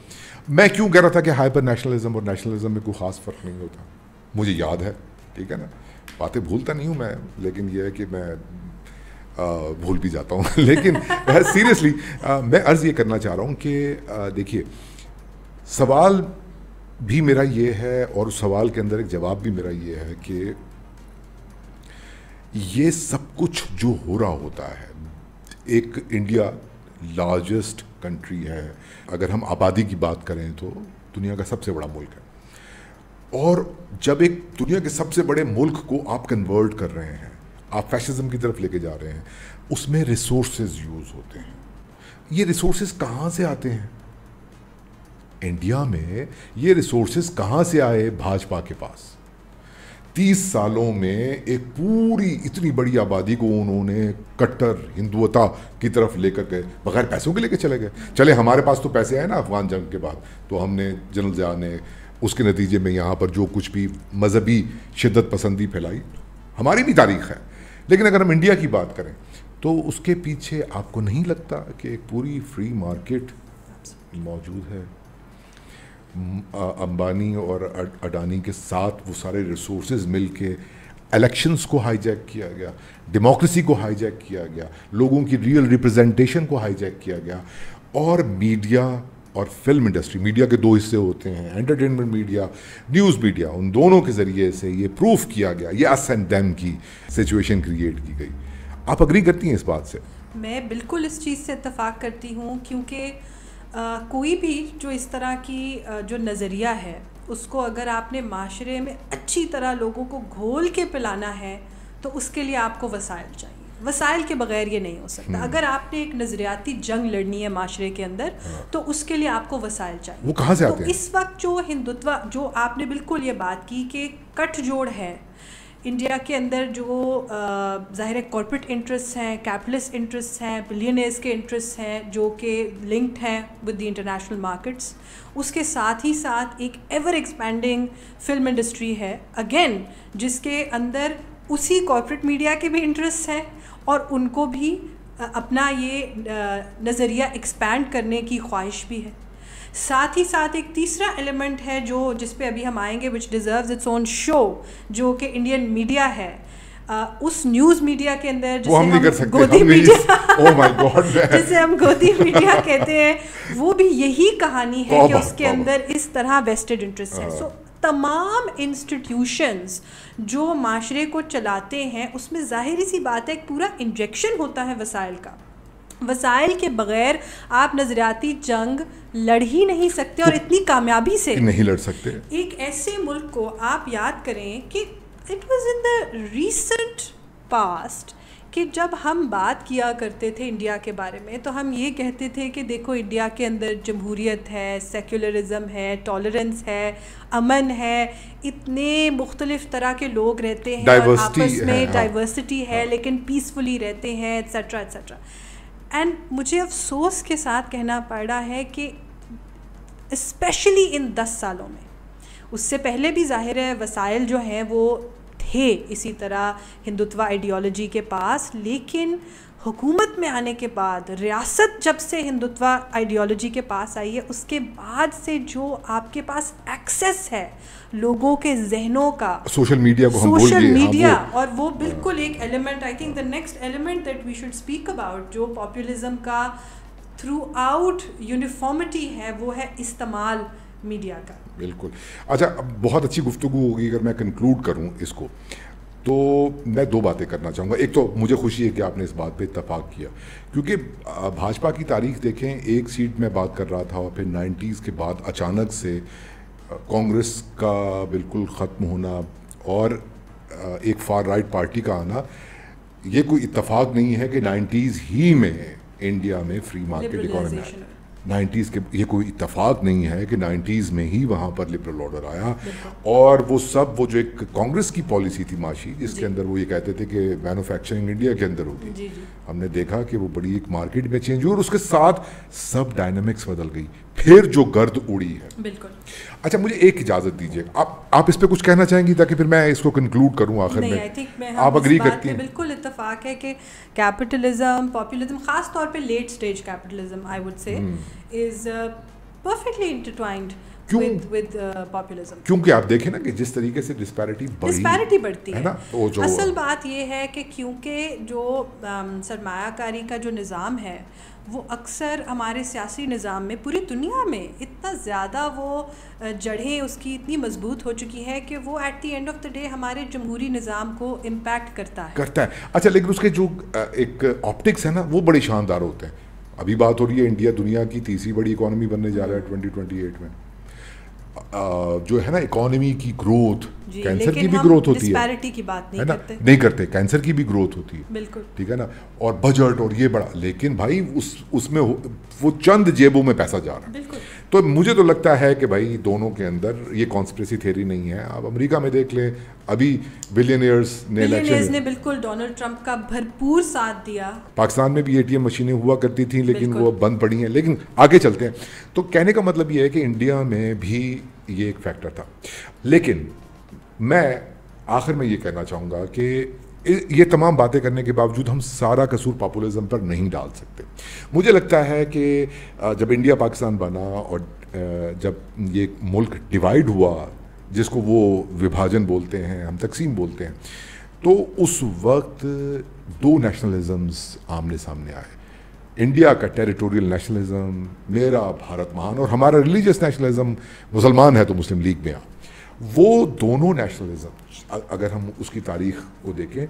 میں کیوں کہہ رہا تھا کہ ہائپر نیشنلزم اور نیشنلزم میں کوئی خاص فرق نہیں ہوتا. مجھے یاد ہے, ٹھیک ہے نا, باتیں بھولتا نہیں ہوں میں, لیکن یہ ہے کہ میں بھول بھی جاتا ہوں. لیکن سیریسلی میں عرض یہ کرنا چاہ رہا ہوں کہ دیکھیے, سوال بھی میرا یہ ہے اور اس سوال کے اندر ایک جواب بھی میرا یہ ہے کہ یہ سب کچھ جو ہو رہا ہوتا ہے, ایک انڈیا لارجسٹ کنٹری ہے, اگر ہم آبادی کی بات کریں تو دنیا کا سب سے بڑا ملک ہے, اور جب ایک دنیا کے سب سے بڑے ملک کو آپ کنورٹ کر رہے ہیں, آپ فیشزم کی طرف لے کے جا رہے ہیں, اس میں ریسورسز یوز ہوتے ہیں. یہ ریسورسز کہاں سے آتے ہیں؟ انڈیا میں یہ ریسورسز کہاں سے آئے؟ بھاجپا کے پاس 30 سالوں میں ایک پوری اتنی بڑی آبادی کو انہوں نے کٹر ہندوتا کی طرف لے کر گئے, بغیر پیسوں کے لے کے چلے گئے. چلے ہمارے پاس تو پیسے آئے نا افغان جنگ کے بعد, تو ہم نے جنرل ضیاء نے اس کے نتیجے میں یہاں پر جو کچھ بھی مذہبی شدت پسندی پھیلائی, ہماری بھی تاریخ ہے. لیکن اگر ہم انڈیا کی بات کریں تو اس کے پیچھے آپ کو نہیں لگتا کہ ایک پوری فری مارکیٹ موجود ہے؟ امبانی اور اڈانی کے ساتھ وہ سارے ریسورسز مل کے الیکشنز کو ہائی جیک کیا گیا, ڈیموکریسی کو ہائی جیک کیا گیا, لوگوں کی ریئل ریپرزنٹیشن کو ہائی جیک کیا گیا, اور میڈیا اور فلم انڈسٹری, میڈیا کے 2 حصے ہوتے ہیں, انٹرٹینمنٹ میڈیا, نیوز میڈیا, ان دونوں کے ذریعے سے یہ پروف کیا گیا, یہ اس اینڈ دیم کی سچویشن کریٹ کی گئی. آپ اگری کرتی ہیں اس بات سے؟ میں بالکل اس چیز سے اتفاق کرتی ہوں, کیونکہ کوئی بھی جو اس طرح کی جو نظریہ ہے اس کو اگر آپ نے معاشرے میں اچھی طرح لوگوں کو گھول کے پلانا ہے تو اس کے لیے آپ کو وسائل چاہیے. وسائل کے بغیر یہ نہیں ہو سکتا. اگر آپ نے ایک نظریاتی جنگ لڑنی ہے معاشرے کے اندر تو اس کے لیے آپ کو وسائل چاہیے. وہ کہاں سے آتے ہیں؟ اس وقت جو ہندوتوا, جو آپ نے بالکل یہ بات کی کہ کٹ جوڑ ہے انڈیا کے اندر, جو ظاہر ہے کارپوریٹ انٹرسٹ ہیں, کیپٹلسٹ انٹرسٹ ہیں, بلینئرز کے انٹرسٹ ہیں جو کہ لنکڈ ہیں ود دی انٹرنیشنل مارکیٹس. اس کے ساتھ ہی ساتھ ایک ایور ایکسپینڈنگ فلم انڈسٹری ہے اگین, جس کے اندر اسی کارپوریٹ میڈیا کے بھی انٹرسٹ ہیں اور ان کو بھی اپنا یہ نظریہ ایکسپینڈ کرنے کی خواہش بھی ہے. ساتھ ہی ساتھ ایک تیسرا ایلیمنٹ ہے جو جس پہ ابھی ہم آئیں گے, وچ ڈیزروز اٹس اون شو, جو کہ انڈین میڈیا ہے. اس نیوز میڈیا کے اندر جسے ہم گودی میڈیا جسے ہم گودی میڈیا کہتے ہیں, وہ بھی یہی کہانی ہے کہ اس کے اندر اس طرح ویسٹڈ انٹرسٹ ہے. سو تمام انسٹیٹیوشنز جو معاشرے کو چلاتے ہیں اس میں ظاہری سی بات ہے ایک پورا انجیکشن ہوتا ہے وسائل کا. وسائل کے بغیر آپ نظریاتی جنگ لڑ ہی نہیں سکتے, اور اتنی کامیابی سے نہیں لڑ سکتے. ایک ایسے ملک کو آپ یاد کریں کہ it was in the recent past کہ جب ہم بات کیا کرتے تھے انڈیا کے بارے میں تو ہم یہ کہتے تھے کہ دیکھو انڈیا کے اندر جمہوریت ہے, سیکولرزم ہے, ٹالرنس ہے, امن ہے, اتنے مختلف طرح کے لوگ رہتے ہیں اور آپس میں ڈائیورسٹی ہے, لیکن پیسفلی رہتے ہیں, ایٹسیٹرا ایٹسیٹرا. اینڈ مجھے افسوس کے ساتھ کہنا پڑ رہا ہے کہ اسپیشلی ان 10 سالوں میں, اس سے پہلے بھی ظاہر ہے وسائل جو ہیں وہ تھے اسی طرح ہندوتوا آئیڈیالوجی کے پاس, لیکن حکومت میں آنے کے بعد, ریاست جب سے ہندوتوا آئیڈیالوجی کے پاس آئی ہے, اس کے بعد سے جو آپ کے پاس ایکسیس ہے لوگوں کے ذہنوں کا, سوشل میڈیا کو ہم سوشل میڈیا, اور وہ بالکل ایک element, I think the next element that we should speak about, جو پاپولیزم کا تھرو آؤٹ یونیفارمٹی ہے, وہ ہے استعمال میڈیا کا. بالکل. اچھا, بہت اچھی گفتگو ہوگی. اگر میں کنکلوڈ کروں اس کو تو میں 2 باتیں کرنا چاہوں گا. ایک تو مجھے خوشی ہے کہ آپ نے اس بات پہ اتفاق کیا, کیونکہ بھاجپا کی تاریخ دیکھیں, 1 سیٹ میں بات کر رہا تھا اور پھر 90s کے بعد اچانک سے کانگریس کا بالکل ختم ہونا اور ایک فار رائٹ پارٹی کا آنا. یہ کوئی اتفاق نہیں ہے کہ 90s ہی میں انڈیا میں فری مارکیٹ اکانومی آئی. 90s کے یہ کوئی اتفاق نہیں ہے کہ 90s میں ہی وہاں پر لبرل آرڈر آیا, اور وہ سب وہ جو ایک کانگریس کی پالیسی تھی معاشی, جس کے اندر وہ یہ کہتے تھے کہ مینوفیکچرنگ انڈیا کے اندر ہوگی, ہم نے دیکھا کہ وہ بڑی ایک مارکیٹ میں چینج ہوئی اور اس کے ساتھ سب ڈائنامکس بدل گئی, پھر جو گرد اڑی ہے. بالکل. اچھا, مجھے ایک اجازت دیجیے, آپ اس پہ کچھ کہنا چاہیں گی تاکہ پھر میں اس کو کنکلوڈ کروں آخر میں. آپ اگری کرتی ہیں؟ بالکل اتفاق ہے کہ کیپٹلزم, پاپولزم, خاص طور پہ late stage capitalism I would say is perfectly intertwined with populism. کیونکہ آپ دیکھیں نا کہ جس طریقے سے ڈسپیرٹی بڑھتی ہے نا, اصل بات یہ ہے کہ کیونکہ جو سرمایہ کاری کا جو نظام ہے وہ اکثر ہمارے سیاسی نظام میں پوری دنیا میں اتنا زیادہ وہ جڑیں اس کی اتنی مضبوط ہو چکی ہے کہ وہ at the end of the day ہمارے جمہوری نظام کو امپیکٹ کرتا ہے. اچھا, لیکن اس کے جو ایک آپٹکس ہے نا وہ بڑے شاندار ہوتے ہیں. ابھی بات ہو رہی ہے انڈیا دنیا کی تیسری بڑی اکانومی بننے جا رہا ہے 2028 میں. جو ہے نا اکانومی کی گروتھ, کینسر کی بھی گروتھ ہوتی ہے نا, نہیں کرتے, کینسر کی بھی گروتھ ہوتی ہے, بالکل ٹھیک ہے نا, اور بجٹ اور یہ بڑا, لیکن بھائی اس میں وہ چند جیبوں میں پیسہ جا رہا ہے. تو مجھے تو لگتا ہے کہ بھائی دونوں کے اندر یہ کانسپریسی تھیوری نہیں ہے. آپ امریکہ میں دیکھ لیں, ابھی بلینئرز نے بالکل ڈونلڈ ٹرمپ کا بھرپور ساتھ دیا. پاکستان میں بھی اے ٹی ایم مشینیں ہوا کرتی تھیں لیکن وہ بند پڑی ہیں. لیکن آگے چلتے ہیں. تو کہنے کا مطلب یہ ہے کہ انڈیا میں بھی یہ ایک فیکٹر تھا. لیکن میں آخر میں یہ کہنا چاہوں گا کہ یہ تمام باتیں کرنے کے باوجود ہم سارا قصور پاپولزم پر نہیں ڈال سکتے. مجھے لگتا ہے کہ جب انڈیا پاکستان بنا اور جب یہ ملک ڈیوائیڈ ہوا, جس کو وہ وبھاجن بولتے ہیں, ہم تقسیم بولتے ہیں, تو اس وقت دو نیشنلزمز آمنے سامنے آئے. انڈیا کا ٹیریٹوریل نیشنلزم, میرا بھارت مہان, اور ہمارا ریلیجیس نیشنلزم, مسلمان ہے تو مسلم لیگ میں وہ دونوں نیشنلزم اگر ہم اس کی تاریخ کو دیکھیں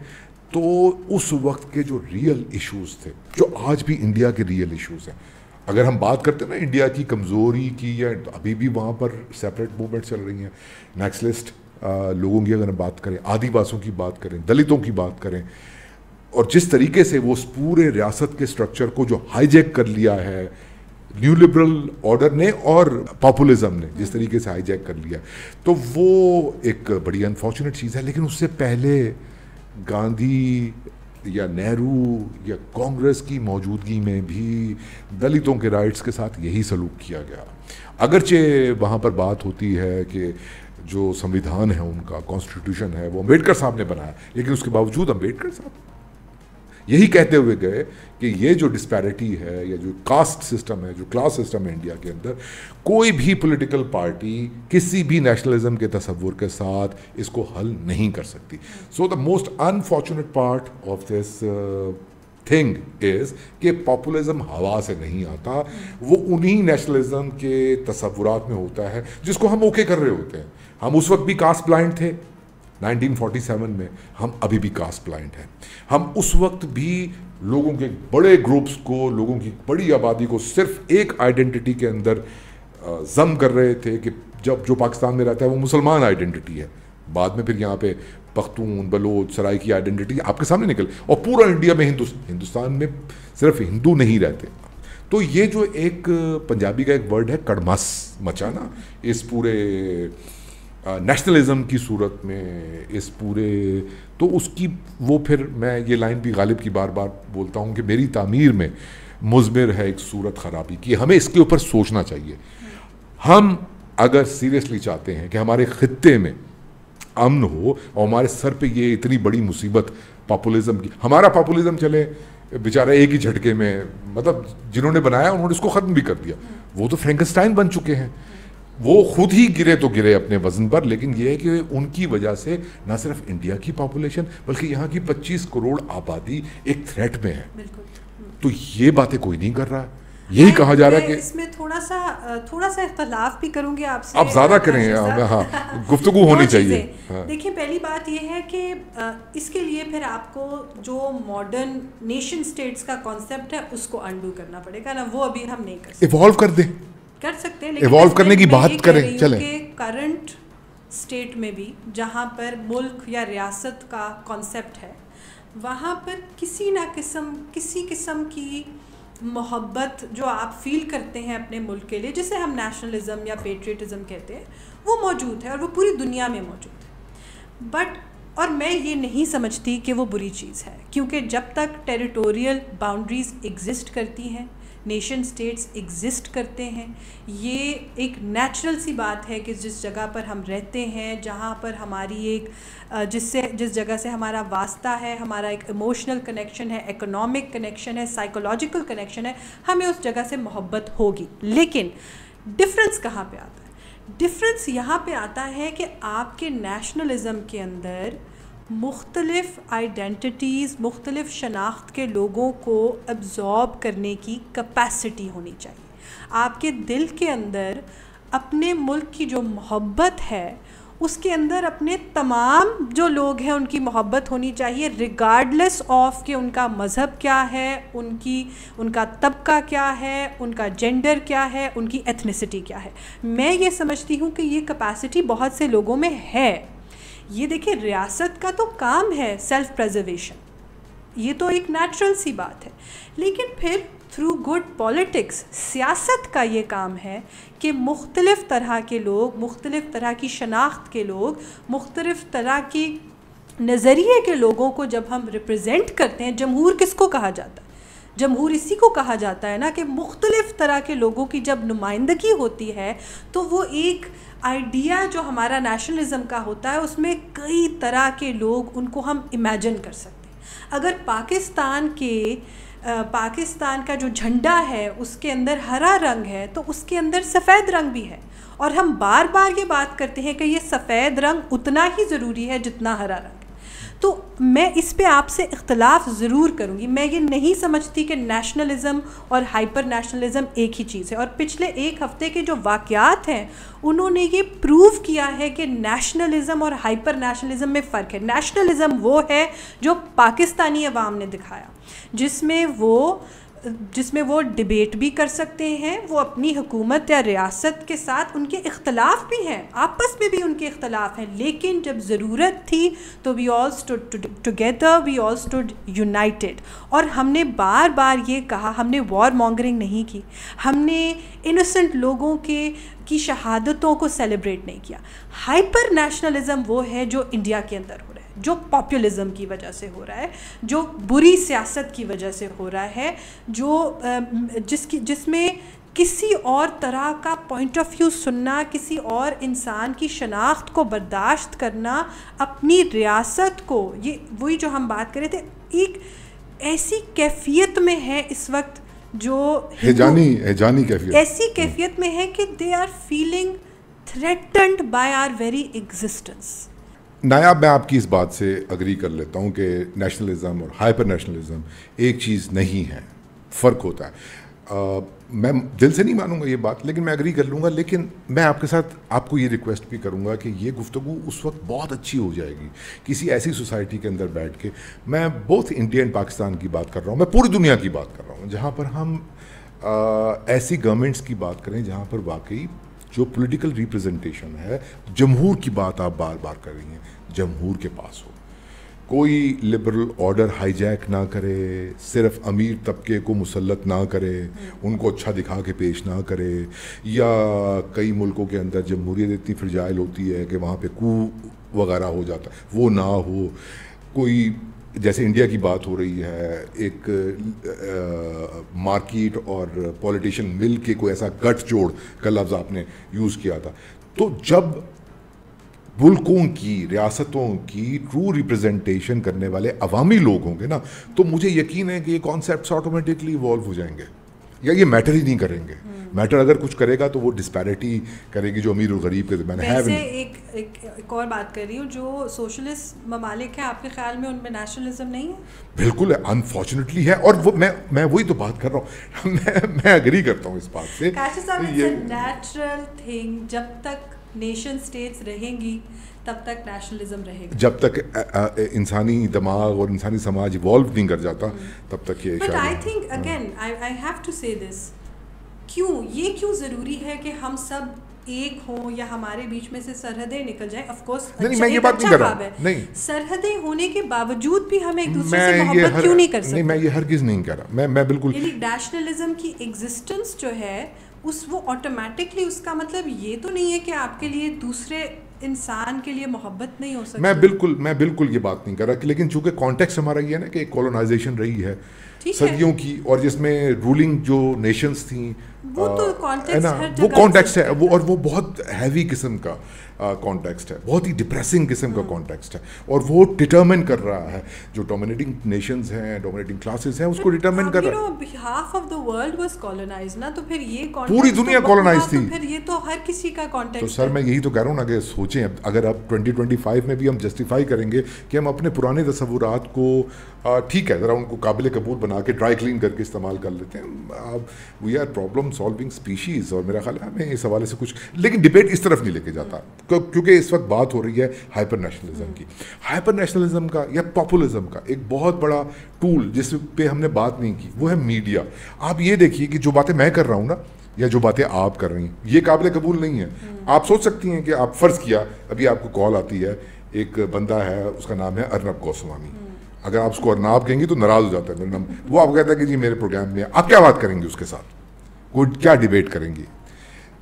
تو اس وقت کے جو ریئل ایشوز تھے, جو آج بھی انڈیا کے ریئل ایشوز ہیں, اگر ہم بات کرتے ہیں نا انڈیا کی کمزوری کی, یا ابھی بھی وہاں پر سیپریٹ موومنٹ چل رہی ہیں, نیکسلسٹ لوگوں کی اگر ہم بات کریں, آدی واسوں کی بات کریں, دلتوں کی بات کریں, اور جس طریقے سے وہ اس پورے ریاست کے سٹرکچر کو جو ہائی جیک کر لیا ہے نیو لبرل آرڈر نے اور پاپولزم نے, جس طریقے سے ہائی جیک کر لیا, تو وہ ایک بڑی انفارچونیٹ چیز ہے. لیکن اس سے پہلے گاندھی یا نہرو یا کانگریس کی موجودگی میں بھی دلتوں کے رائٹس کے ساتھ یہی سلوک کیا گیا. اگرچہ وہاں پر بات ہوتی ہے کہ جو سمویدھان ہے ان کا, کانسٹیٹیوشن ہے, وہ امبیڈکر صاحب نے بنایا, لیکن اس کے باوجود امبیڈکر صاحب یہی کہتے ہوئے گئے کہ یہ جو ڈسپیرٹی ہے, یا جو کاسٹ سسٹم ہے, جو کلاس سسٹم ہے انڈیا کے اندر, کوئی بھی پولیٹیکل پارٹی کسی بھی نیشنلزم کے تصور کے ساتھ اس کو حل نہیں کر سکتی. So the most unfortunate part of this thing is کہ پاپولزم ہوا سے نہیں آتا, وہ انہی نیشنلزم کے تصورات میں ہوتا ہے جس کو ہم اوکے کر رہے ہوتے ہیں. ہم اس وقت بھی کاسٹ بلائنڈ تھے 1947 میں, ہم ابھی بھی کاسٹ بلائنڈ ہیں. ہم اس وقت بھی لوگوں کے بڑے گروپس کو, لوگوں کی بڑی آبادی کو صرف ایک آئیڈینٹی کے اندر ضم کر رہے تھے کہ جب جو پاکستان میں رہتا ہے وہ مسلمان آئیڈینٹی ہے. بعد میں پھر یہاں پہ پختون, بلوچ, سرائی کی آئیڈینٹی آپ کے سامنے نکل, اور پورا انڈیا میں ہندوستان میں صرف ہندو نہیں رہتے. تو یہ جو ایک پنجابی کا ایک ورڈ ہے کڑمس مچانا, اس پورے نیشنلزم کی صورت میں, اس پورے, تو اس کی وہ پھر میں یہ لائن بھی غالب کی بار بار بولتا ہوں کہ میری تعمیر میں مضمر ہے ایک صورت خرابی کی. ہمیں اس کے اوپر سوچنا چاہیے. ہم اگر سیریسلی چاہتے ہیں کہ ہمارے خطے میں امن ہو, اور ہمارے سر پہ یہ اتنی بڑی مصیبت پاپولزم کی, ہمارا پاپولزم چلے بیچارہ ایک ہی جھٹکے میں, مطلب جنہوں نے بنایا انہوں نے اس کو ختم بھی کر دیا. وہ تو فرینکسٹائن بن چکے ہیں, وہ خود ہی گرے تو گرے اپنے وزن پر. لیکن یہ ہے کہ ان کی وجہ سے نہ صرف انڈیا کی پاپولیشن بلکہ یہاں کی 25 کروڑ آبادی ایک تھریٹ میں ہے. تو یہ باتیں کوئی نہیں کر رہا. یہی کہا جا رہا ہے کہ اس میں تھوڑا سا اختلاف بھی کروں گی آپ سے. آپ زیادہ کریں, ہاں گفتگو ہونی چاہیے. دیکھیں, پہلی بات یہ ہے کہ اس کے لیے پھر آپ کو جو ماڈرن نیشن اسٹیٹس کا کانسیپٹ ہے اس کو انڈو کرنا پڑے گا نا, وہ ابھی ہم نہیں ایوالو کر دیں, کر سکتے ہیں. ایوالو کرنے کی بات کریں. چلیں کہ کرنٹ اسٹیٹ میں بھی جہاں پر ملک یا ریاست کا کانسیپٹ ہے, وہاں پر کسی قسم کی محبت جو آپ فیل کرتے ہیں اپنے ملک کے لیے, جسے ہم نیشنلزم یا پیٹریٹزم کہتے ہیں, وہ موجود ہے اور وہ پوری دنیا میں موجود ہے. بٹ اور میں یہ نہیں سمجھتی کہ وہ بری چیز ہے, کیونکہ جب تک ٹیریٹوریل باؤنڈریز ایگزسٹ کرتی ہیں, نیشن اسٹیٹس ایگزسٹ کرتے ہیں, یہ ایک نیچرل سی بات ہے کہ جس جگہ پر ہم رہتے ہیں, جہاں پر ہماری ایک جس جگہ سے ہمارا واسطہ ہے, ہمارا ایک ایموشنل کنیکشن ہے, اکنامک کنیکشن ہے, سائیکولوجیکل کنیکشن ہے, ہمیں اس جگہ سے محبت ہوگی. لیکن ڈفرینس کہاں پہ آتا ہے؟ ڈفرینس یہاں پہ آتا ہے کہ آپ کے نیشنلزم کے اندر مختلف آئیڈینٹیٹیز، مختلف شناخت کے لوگوں کو ابزارب کرنے کی کیپیسٹی ہونی چاہیے. آپ کے دل کے اندر اپنے ملک کی جو محبت ہے اس کے اندر اپنے تمام جو لوگ ہیں ان کی محبت ہونی چاہیے، ریگارڈلیس آف کہ ان کا مذہب کیا ہے، ان کا طبقہ کیا ہے، ان کا جینڈر کیا ہے، ان کی ایتھنیسٹی کیا ہے. میں یہ سمجھتی ہوں کہ یہ کیپیسٹی بہت سے لوگوں میں ہے. یہ دیکھیں ریاست کا تو کام ہے سیلف پریزرویشن، یہ تو ایک نیچرل سی بات ہے، لیکن پھر تھرو گڈ پالیٹکس سیاست کا یہ کام ہے کہ مختلف طرح کے لوگ، مختلف طرح کی شناخت کے لوگ، مختلف طرح کی نظریے کے لوگوں کو جب ہم ریپرزینٹ کرتے ہیں. جمہور کس کو کہا جاتا ہے؟ جمہور اسی کو کہا جاتا ہے نا کہ مختلف طرح کے لوگوں کی جب نمائندگی ہوتی ہے تو وہ ایک آئیڈیا جو ہمارا نیشنلزم کا ہوتا ہے اس میں کئی طرح کے لوگ، ان کو ہم امیجن کر سکتے ہیں. اگر پاکستان کا جو جھنڈا ہے اس کے اندر ہرا رنگ ہے تو اس کے اندر سفید رنگ بھی ہے، اور ہم بار بار یہ بات کرتے ہیں کہ یہ سفید رنگ اتنا ہی ضروری ہے جتنا ہرا رنگ ہے. تو میں اس پہ آپ سے اختلاف ضرور کروں گی. میں یہ نہیں سمجھتی کہ نیشنلزم اور ہائپر نیشنلزم ایک ہی چیز ہے، اور پچھلے ایک ہفتے کے جو واقعات ہیں انہوں نے یہ پروو کیا ہے کہ نیشنلزم اور ہائپر نیشنلزم میں فرق ہے. نیشنلزم وہ ہے جو پاکستانی عوام نے دکھایا، جس میں وہ ڈیبیٹ بھی کر سکتے ہیں، وہ اپنی حکومت یا ریاست کے ساتھ ان کے اختلاف بھی ہیں، آپس میں بھی ان کے اختلاف ہیں، لیکن جب ضرورت تھی تو وی آل اسٹوڈ ٹوگیدر، وی آل اسٹوڈ یونائٹیڈ. اور ہم نے بار بار یہ کہا، ہم نے وار مانگرنگ نہیں کی، ہم نے انوسنٹ لوگوں کی شہادتوں کو سیلیبریٹ نہیں کیا. ہائپر نیشنلزم وہ ہے جو انڈیا کے اندر ہو رہا ہے، جو پاپولزم کی وجہ سے ہو رہا ہے، جو بری سیاست کی وجہ سے ہو رہا ہے، جس میں کسی اور طرح کا پوائنٹ آف ویو سننا، کسی اور انسان کی شناخت کو برداشت کرنا، اپنی ریاست کو، یہ وہی جو ہم بات کر رہے تھے، ایک ایسی کیفیت میں ہے اس وقت جو ہیجانی کیفیت، ایسی کیفیت میں ہے کہ they are feeling threatened by our very existence. نایاب، میں آپ کی اس بات سے اگری کر لیتا ہوں کہ نیشنلزم اور ہائپر نیشنلزم ایک چیز نہیں ہے، فرق ہوتا ہے. میں دل سے نہیں مانوں گا یہ بات، لیکن میں اگری کر لوں گا. لیکن میں آپ کے ساتھ آپ کو یہ ریکویسٹ بھی کروں گا کہ یہ گفتگو اس وقت بہت اچھی ہو جائے گی کسی ایسی سوسائٹی کے اندر بیٹھ کے. میں بوتھ انڈیا اینڈ پاکستان کی بات کر رہا ہوں، میں پوری دنیا کی بات کر رہا ہوں، جہاں پر ہم ایسی گورنمنٹس کی بات کریں جہاں پر واقعی جو پولیٹیکل ریپرزنٹیشن ہے، جمہور کی بات آپ بار بار کر رہی ہیں، جمہور کے پاس ہو، کوئی لبرل آرڈر ہائی جیک نہ کرے، صرف امیر طبقے کو مسلط نہ کرے، ان کو اچھا دکھا کے پیش نہ کرے. یا کئی ملکوں کے اندر جمہوریت اتنی فرجائل ہوتی ہے کہ وہاں پہ کو وغیرہ ہو جاتا ہے، وہ نہ ہو. کوئی جیسے انڈیا کی بات ہو رہی ہے، ایک مارکیٹ اور پولیٹیشین مل کے کوئی ایسا گٹھ جوڑ کا لفظ آپ نے یوز کیا تھا. تو جب ملکوں کی، ریاستوں کی ٹرو ریپرزنٹیشن کرنے والے عوامی لوگ ہوں گے نا، تو مجھے یقین ہے کہ یہ کانسیپٹس آٹومیٹکلی ایوالو ہو جائیں گے، یا یہ میٹر ہی نہیں کریں گے. میٹر اگر کچھ کرے گا تو وہ ڈسپیرٹی کرے گی جو امیر اور غریب کے درمیان ہے. ویسے ایک اور بات کر رہی ہوں، جو سوشلسٹ ممالک ہیں آپ کے خیال میں ان میں نیشنلزم نہیں ہے؟ بالکل انفارچونیٹلی ہے، اور وہ میں وہی تو بات کر رہا ہوں. میں اگری کرتا ہوں اس بات سے. کاشف صاحب، اٹس اے نیچرل تھنگ، جب تک نیشن اسٹیٹس رہیں گی تب تک نیشنلزم رہے گا. جب تک انسانی دماغ اور انسانی سماج ایوالو نہیں کر جاتا تب تک یہ. But I think again I have to say this, کیوں ضروری ہے کہ ہم سب ایک ہوں یا ہمارے بیچ میں سے سرحدیں نکل جائیں؟ آف کورس میں یہ بات نہیں کر رہا، نہیں، سرحدیں ہونے کے باوجود بھی ہم ایک دوسرے سے محبت کیوں نہیں کر سکتے؟ نہیں، میں یہ ہرگز نہیں کر رہا. میں بالکل، یعنی نیشنلزم کی ایگزسٹنس جو ہے وہ آٹومیٹکلی، اس کا مطلب یہ تو نہیں ہے کہ آپ کے لیے دوسرے انسان کے لیے محبت نہیں ہو سکتی. میں بالکل یہ بات نہیں کر رہا، لیکن چونکہ کانٹیکسٹ ہمارا یہ ہے نا کہ ایک کولونائزیشن رہی ہے، صدیوں کی, اور جس میں رولنگ جو نیشنز تھیں وہ تو کانٹیکسٹ وہ کانٹیکسٹ ہے وہ, اور وہ بہت ہیوی قسم کا کانٹیکسٹ ہے, بہت ہی ڈپریسنگ قسم کا کانٹیکسٹ ہے, اور وہ ڈٹرمن کر رہا ہے جو ڈومینیٹنگ نیشنز ہیں, ڈومینیٹنگ کلاسز ہیں, اس کو ڈٹرمن کر رہا ہے. Half of the world was colonised نا, تو پھر یہ پوری دنیا کولونائز تھی, پھر یہ تو ہر کسی کا کانٹیکسٹ. تو سر میں یہی تو کہہ رہا ہوں نا کہ سوچیں اگر اب 2025 میں بھی ہم جسٹیفائی کریں گے کہ ہم اپنے پرانے تصورات کو ٹھیک ہے ذرا ان کو قابل قبول بنا کے ڈرائی کلین کر کے استعمال کر لیتے ہیں, we are problem solving species, اور میرا خیال ہے ہمیں اس حوالے سے کچھ, لیکن ڈبیٹ اس طرف نہیں لے کے جاتا, کیونکہ اس وقت بات ہو رہی ہے ہائپر نیشنلزم کی. ہائپر نیشنلزم کا یا پاپولزم کا ایک بہت بڑا ٹول جس پہ ہم نے بات نہیں کی وہ ہے میڈیا. آپ یہ دیکھیے کہ جو باتیں میں کر رہا ہوں نا, یا جو باتیں آپ کر رہی ہیں, یہ قابل قبول نہیں ہے. آپ سوچ سکتی ہیں کہ آپ فرض کیا ابھی آپ کو کال آتی ہے, ایک بندہ ہے اس کا نام ہے ارنب گوسوامی, اگر آپ اس کو ارناب کہیں گی تو ناراض ہو جاتا ہے میرا نام, وہ آپ کہتا ہے کہ جی میرے پروگرام میں آپ کیا بات کریں گے اس کے ساتھ, کوئی کیا ڈیبیٹ کریں گی.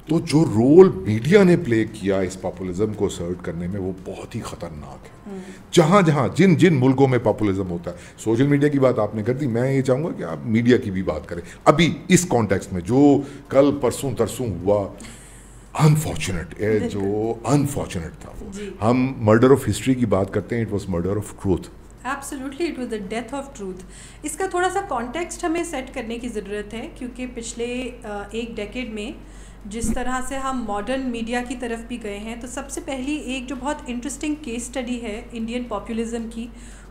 تو جو رول میڈیا نے پلے کیا اس پاپولزم کو اسرٹ کرنے میں وہ بہت ہی خطرناک ہے. جہاں جہاں جن ملکوں میں پاپولزم ہوتا ہے, سوشل میڈیا کی بات آپ نے کر دی, میں یہ چاہوں گا کہ آپ میڈیا کی بھی بات کریں. ابھی اس کانٹیکسٹ میں جو کل پرسوں ترسوں ہوا, انفارچونیٹ تھا وہ, ہم مرڈر آف ہسٹری کی بات کرتے ہیں, it was murder of truth. Absolutely it was the death of truth. اس کا تھوڑا سا کانٹیکسٹ ہمیں سیٹ کرنے کی ضرورت ہے, کیونکہ پچھلے ایک ڈیکیڈ میں جس طرح سے ہم ماڈرن میڈیا کی طرف بھی گئے ہیں, تو سب سے پہلی ایک جو بہت انٹرسٹنگ کیس اسٹڈی ہے انڈین پاپولزم کی,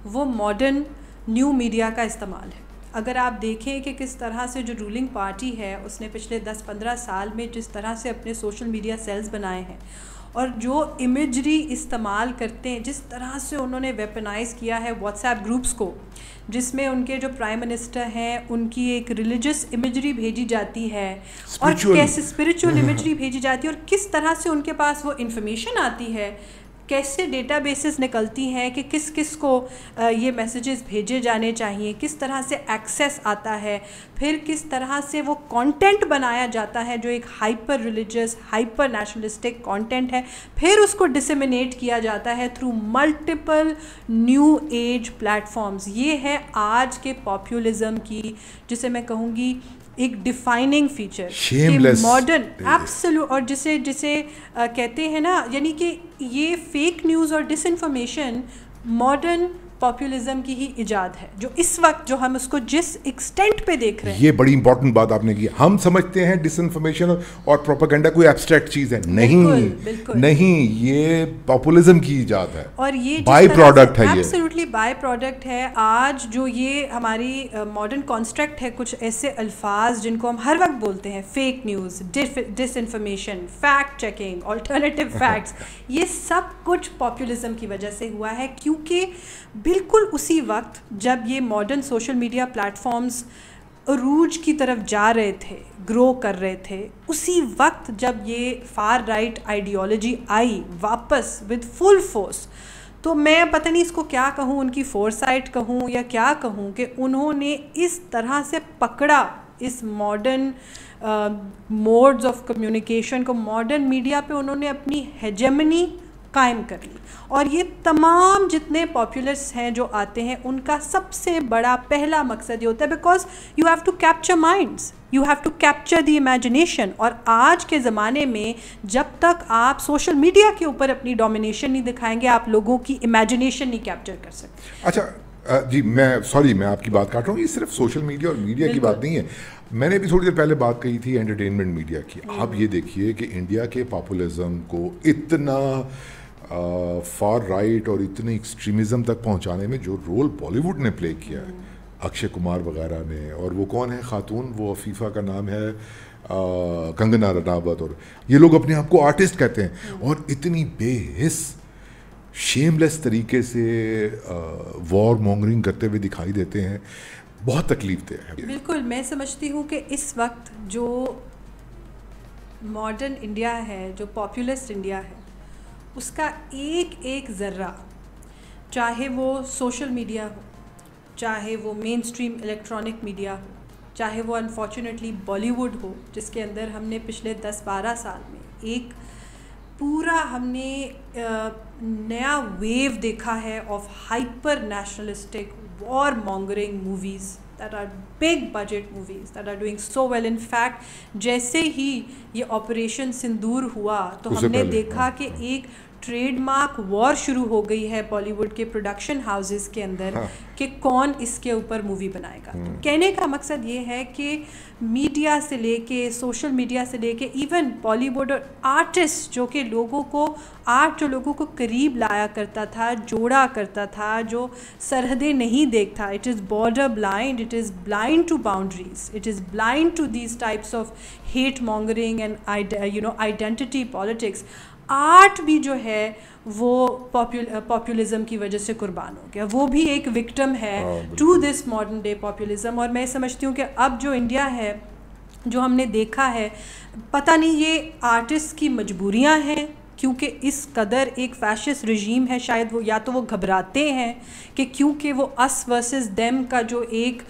وہ ماڈرن نیو میڈیا کا استعمال ہے. اگر آپ دیکھیں کہ کس طرح سے جو رولنگ پارٹی ہے اس نے پچھلے 10-15 سال میں جس طرح سے اپنے سوشل میڈیا سیلز بنائے ہیں, اور جو امیجری استعمال کرتے ہیں, جس طرح سے انہوں نے ویپنائز کیا ہے واٹس ایپ گروپس کو, جس میں ان کے جو پرائم منسٹر ہیں ان کی ایک ریلیجس امیجری بھیجی جاتی ہے, اور کیسے اسپریچول امیجری بھیجی جاتی ہے, اور کس طرح سے ان کے پاس وہ انفارمیشن آتی ہے, کیسے ڈیٹا بیسز نکلتی ہیں کہ کس کس کو یہ میسیجز بھیجے جانے چاہیے, کس طرح سے ایکسیس آتا ہے, پھر کس طرح سے وہ کانٹینٹ بنایا جاتا ہے جو ایک hyper religious hyper nationalistic content ہے, پھر اس کو ڈسیمینیٹ کیا جاتا ہے through multiple new age platforms. یہ ہے آج کے پاپولزم کی, جسے میں کہوں گی ایک ڈیفائننگ فیچر, ماڈرن ایبسولوٹ, اور جسے کہتے ہیں نا, یعنی کہ یہ فیک نیوز اور ڈس انفارمیشن ماڈرن پاپولزم کی ہی ایجاد ہے, جو اس وقت جو ہم اس کو جس ایکسٹینٹ پہ دیکھ رہے ہیں. یہ بڑی امپورٹنٹ بات آپ نے کی. ہم سمجھتے ہیں ڈس انفارمیشن اور پروپیگنڈا کوئی ایبسٹریکٹ چیز ہے, نہیں, یہ پاپولزم کی ایجاد ہے, اور یہ بائی پروڈکٹ ہے, یہ ایبسلیوٹلی بائی پروڈکٹ ہے. آج جو یہ ہماری ماڈرن کانسٹرکٹ ہے, کچھ ایسے الفاظ جن کو ہم ہر وقت بولتے ہیں, fake news, disinformation, fact checking, alternative facts, یہ سب کچھ پاپولزم کی وجہ سے ہوا ہے, کیونکہ بالکل اسی وقت جب یہ modern social media platforms عروج کی طرف جا رہے تھے, گرو کر رہے تھے, اسی وقت جب یہ فار رائٹ آئیڈیالوجی آئی واپس ود فل فورس, تو میں پتہ نہیں اس کو کیا کہوں, ان کی فورسائٹ کہوں یا کیا کہوں, کہ انہوں نے اس طرح سے پکڑا اس ماڈرن موڈز آف کمیونیکیشن کو, ماڈرن میڈیا پہ انہوں نے اپنی ہیجمنی قائم کر لی. اور یہ تمام جتنے پاپولرس ہیں جو آتے ہیں, ان کا سب سے بڑا پہلا مقصد یہ ہوتا ہے, because you have to capture minds, you have to capture the imagination. اور آج کے زمانے میں جب تک آپ سوشل میڈیا کے اوپر اپنی ڈومینیشن نہیں دکھائیں گے, آپ لوگوں کی امیجنیشن نہیں کیپچر کر سکتے. اچھا جی, میں آپ کی بات کاٹ رہا ہوں, یہ صرف سوشل میڈیا اور میڈیا کی بات نہیں ہے. میں نے بھی تھوڑی دیر پہلے بات کہی تھی انٹرٹینمنٹ میڈیا کی. آپ یہ دیکھیے کہ انڈیا کے پاپولزم کو اتنا فار رائٹ اور اتنے ایکسٹریمزم تک پہنچانے میں جو رول بالی ووڈ نے پلے کیا ہے, اکشے کمار وغیرہ نے, اور وہ کون ہے خاتون, وہ عفیفہ کا نام ہے کنگنا رناوت, اور یہ لوگ اپنے آپ کو آرٹسٹ کہتے ہیں, اور اتنی بے حس شیم لیس طریقے سے وار مونگرنگ کرتے ہوئے دکھائی دیتے ہیں. بہت تکلیف دہ ہے. بالکل, میں سمجھتی ہوں کہ اس وقت جو ماڈرن انڈیا ہے, جو پاپولسٹ انڈیا ہے, اس کا ایک ایک ذرہ, چاہے وہ سوشل میڈیا ہو, چاہے وہ مین اسٹریم الیکٹرانک میڈیا ہو, چاہے وہ انفارچونیٹلی بالی ووڈ ہو, جس کے اندر ہم نے پچھلے 10-12 سال میں ایک پورا ہم نے نیا ویو دیکھا ہے of hyper nationalistic war mongering movies, that are big budget movies that are doing so well. In fact, جیسے ہی یہ آپریشن سندور ہوا تو ہم نے دیکھا کہ ایک ٹریڈ مارک وار شروع ہو گئی ہے بالی ووڈ کے پروڈکشن ہاؤسز کے اندر کہ کون اس کے اوپر مووی بنائے گا. کہنے کا مقصد یہ ہے کہ میڈیا سے لے کے سوشل میڈیا سے لے کے ایون بالی ووڈ اور آرٹسٹ جو کہ لوگوں کو قریب لایا کرتا تھا, جوڑا کرتا تھا, جو سرحدیں نہیں دیکھتا, it is border blind, it is blind to boundaries, it is blind to these types of hate mongering and identity politics. Art بھی جو ہے وہ پاپولزم کی وجہ سے قربان ہو گیا, وہ بھی ایک وکٹم ہے to this modern day populism. اور میں سمجھتی ہوں کہ اب جو انڈیا ہے, جو ہم نے دیکھا ہے, پتہ نہیں یہ آرٹسٹ کی مجبوریاں ہیں کیونکہ اس قدر ایک فیشسٹ رژیم ہے, شاید وہ یا تو وہ گھبراتے ہیں کہ کیونکہ وہ اس ورسز دیم کا جو ایک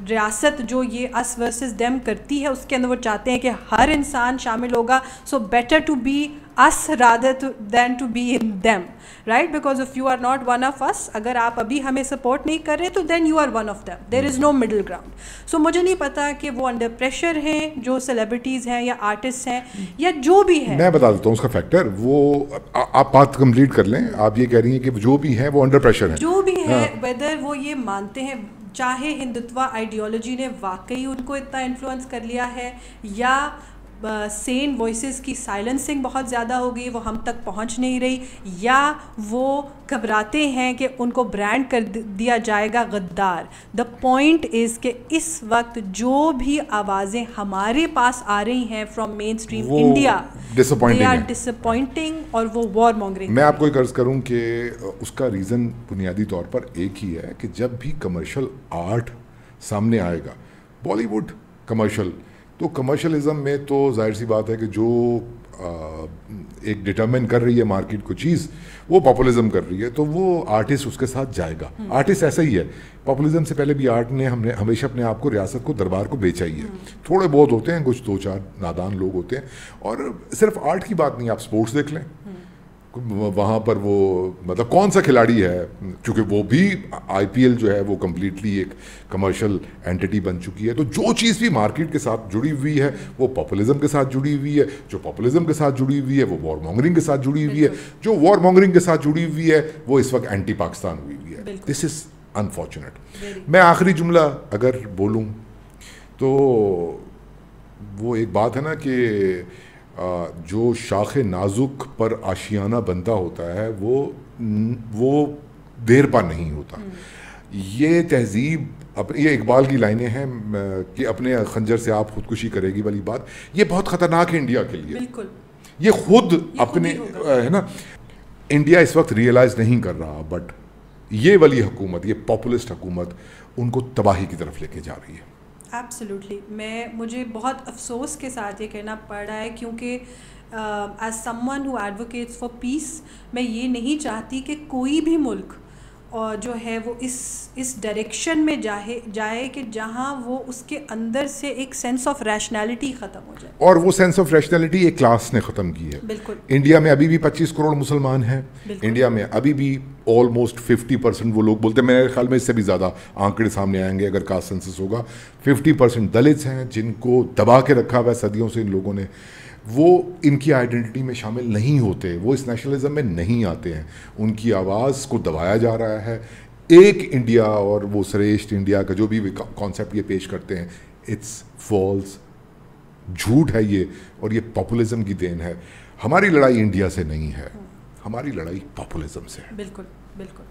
ریاست جو یہ اس ورسز دیم کرتی ہے اس کے اندر وہ چاہتے ہیں کہ ہر انسان شامل ہوگا, so better to be us rather than to be in them, right? Because if you are not one of us, اگر آپ ابھی ہمیں سپورٹ نہیں کر رہے تو then you are one of them, there is no middle ground. So مجھے نہیں پتا کہ وہ انڈر پریشر ہیں جو سیلیبریٹیز ہیں یا آرٹسٹ ہیں یا جو بھی ہے. میں بتا دیتا ہوں اس کا فیکٹر, وہ آپ بات کمپلیٹ کر لیں. آپ یہ کہہ رہی ہیں کہ جو بھی ہیں وہ انڈر پریشر ہیں, جو بھی ہے, whether وہ یہ مانتے ہیں چاہے ہندوتوا آئیڈیالوجی نے واقعی ان کو اتنا انفلوئنس کر لیا ہے یا سین وائسز کی سائلنسنگ بہت زیادہ ہو گئی, وہ ہم تک پہنچ نہیں رہی, یا وہ گھبراتے ہیں کہ ان کو برانڈ کر دیا جائے گا غدار. دا پوائنٹ از کہ اس وقت جو بھی آوازیں ہمارے پاس آ رہی ہیں from mainstream India, they are disappointing اور وہ وار مانگرنگ. میں آپ کو ایک عرض کروں کہ اس کا ریزن بنیادی طور پر ایک ہی ہے کہ جب بھی کمرشل آرٹ سامنے آئے گا, بالی ووڈ کمرشل, تو کمرشلزم میں تو ظاہر سی بات ہے کہ جو ایک ڈٹرمن کر رہی ہے مارکیٹ کو چیز, وہ پاپولزم کر رہی ہے, تو وہ آرٹسٹ اس کے ساتھ جائے گا. آرٹسٹ ایسا ہی ہے, پاپولزم سے پہلے بھی آرٹ نے ہمیشہ اپنے آپ کو ریاست کو دربار کو بیچا ہی ہے. تھوڑے بہت ہوتے ہیں, کچھ 2-4 نادان لوگ ہوتے ہیں, اور صرف آرٹ کی بات نہیں, آپ سپورٹس دیکھ لیں, وہاں پر وہ مطلب کون سا کھلاڑی ہے, چونکہ وہ بھی آئی پی ایل جو ہے وہ کمپلیٹلی ایک کمرشل اینٹی بن چکی ہے, تو جو چیز بھی مارکیٹ کے ساتھ جڑی ہوئی ہے وہ پاپولزم کے ساتھ جڑی ہوئی ہے, جو پاپولزم کے ساتھ جڑی ہوئی ہے وہ وار مانگرنگ کے ساتھ جڑی ہوئی ہے, جو وار مانگرنگ کے ساتھ جڑی ہوئی ہے وہ اس وقت اینٹی پاکستان ہوئی ہوئی ہے. دس از انفارچونیٹ. میں آخری جملہ اگر بولوں تو وہ ایک بات ہے نا کہ جو شاخ نازک پر آشیانہ بنتا ہوتا ہے وہ دیر پا نہیں ہوتا. یہ تہذیب یہ اقبال کی لائنیں ہیں کہ اپنے خنجر سے آپ خودکشی کرے گی والی بات, یہ بہت خطرناک ہے انڈیا کے لیے. بالکل, یہ خود اپنے ہے نا, انڈیا اس وقت ریئلائز نہیں کر رہا, بٹ یہ والی حکومت, یہ پاپولسٹ حکومت ان کو تباہی کی طرف لے کے جا رہی ہے. ایبسلیوٹلی. مجھے بہت افسوس کے ساتھ یہ کہنا پڑ رہا ہے کیونکہ as someone who advocates for peace, میں یہ نہیں چاہتی کہ کوئی بھی ملک اور جو ہے وہ اس ڈائریکشن میں جائے کہ جہاں وہ اس کے اندر سے ایک سینس آف ریشنلٹی ختم ہو جائے. اور وہ سینس آف ریشنلٹی ایک کلاس نے ختم کی ہے. بالکل. انڈیا میں ابھی بھی 25 کروڑ مسلمان ہیں. انڈیا میں ابھی بھی آلموسٹ 50% وہ لوگ بولتے ہیں, میرے خیال میں اس سے بھی زیادہ آنکڑے سامنے آئیں گے اگر کاسٹ سینسس ہوگا. 50% دلتس ہیں جن کو دبا کے رکھا ہوا ہے صدیوں سے ان لوگوں نے, وہ ان کی آئیڈینٹی میں شامل نہیں ہوتے, وہ اس نیشنلزم میں نہیں آتے ہیں, ان کی آواز کو دبایا جا رہا ہے. ایک انڈیا اور وہ سریشٹھ انڈیا کا جو بھی کانسیپٹ یہ پیش کرتے ہیں, اٹس فالس, جھوٹ ہے یہ, اور یہ پاپولزم کی دین ہے. ہماری لڑائی انڈیا سے نہیں ہے, ہماری لڑائی پاپولزم سے ہے. بالکل بالکل.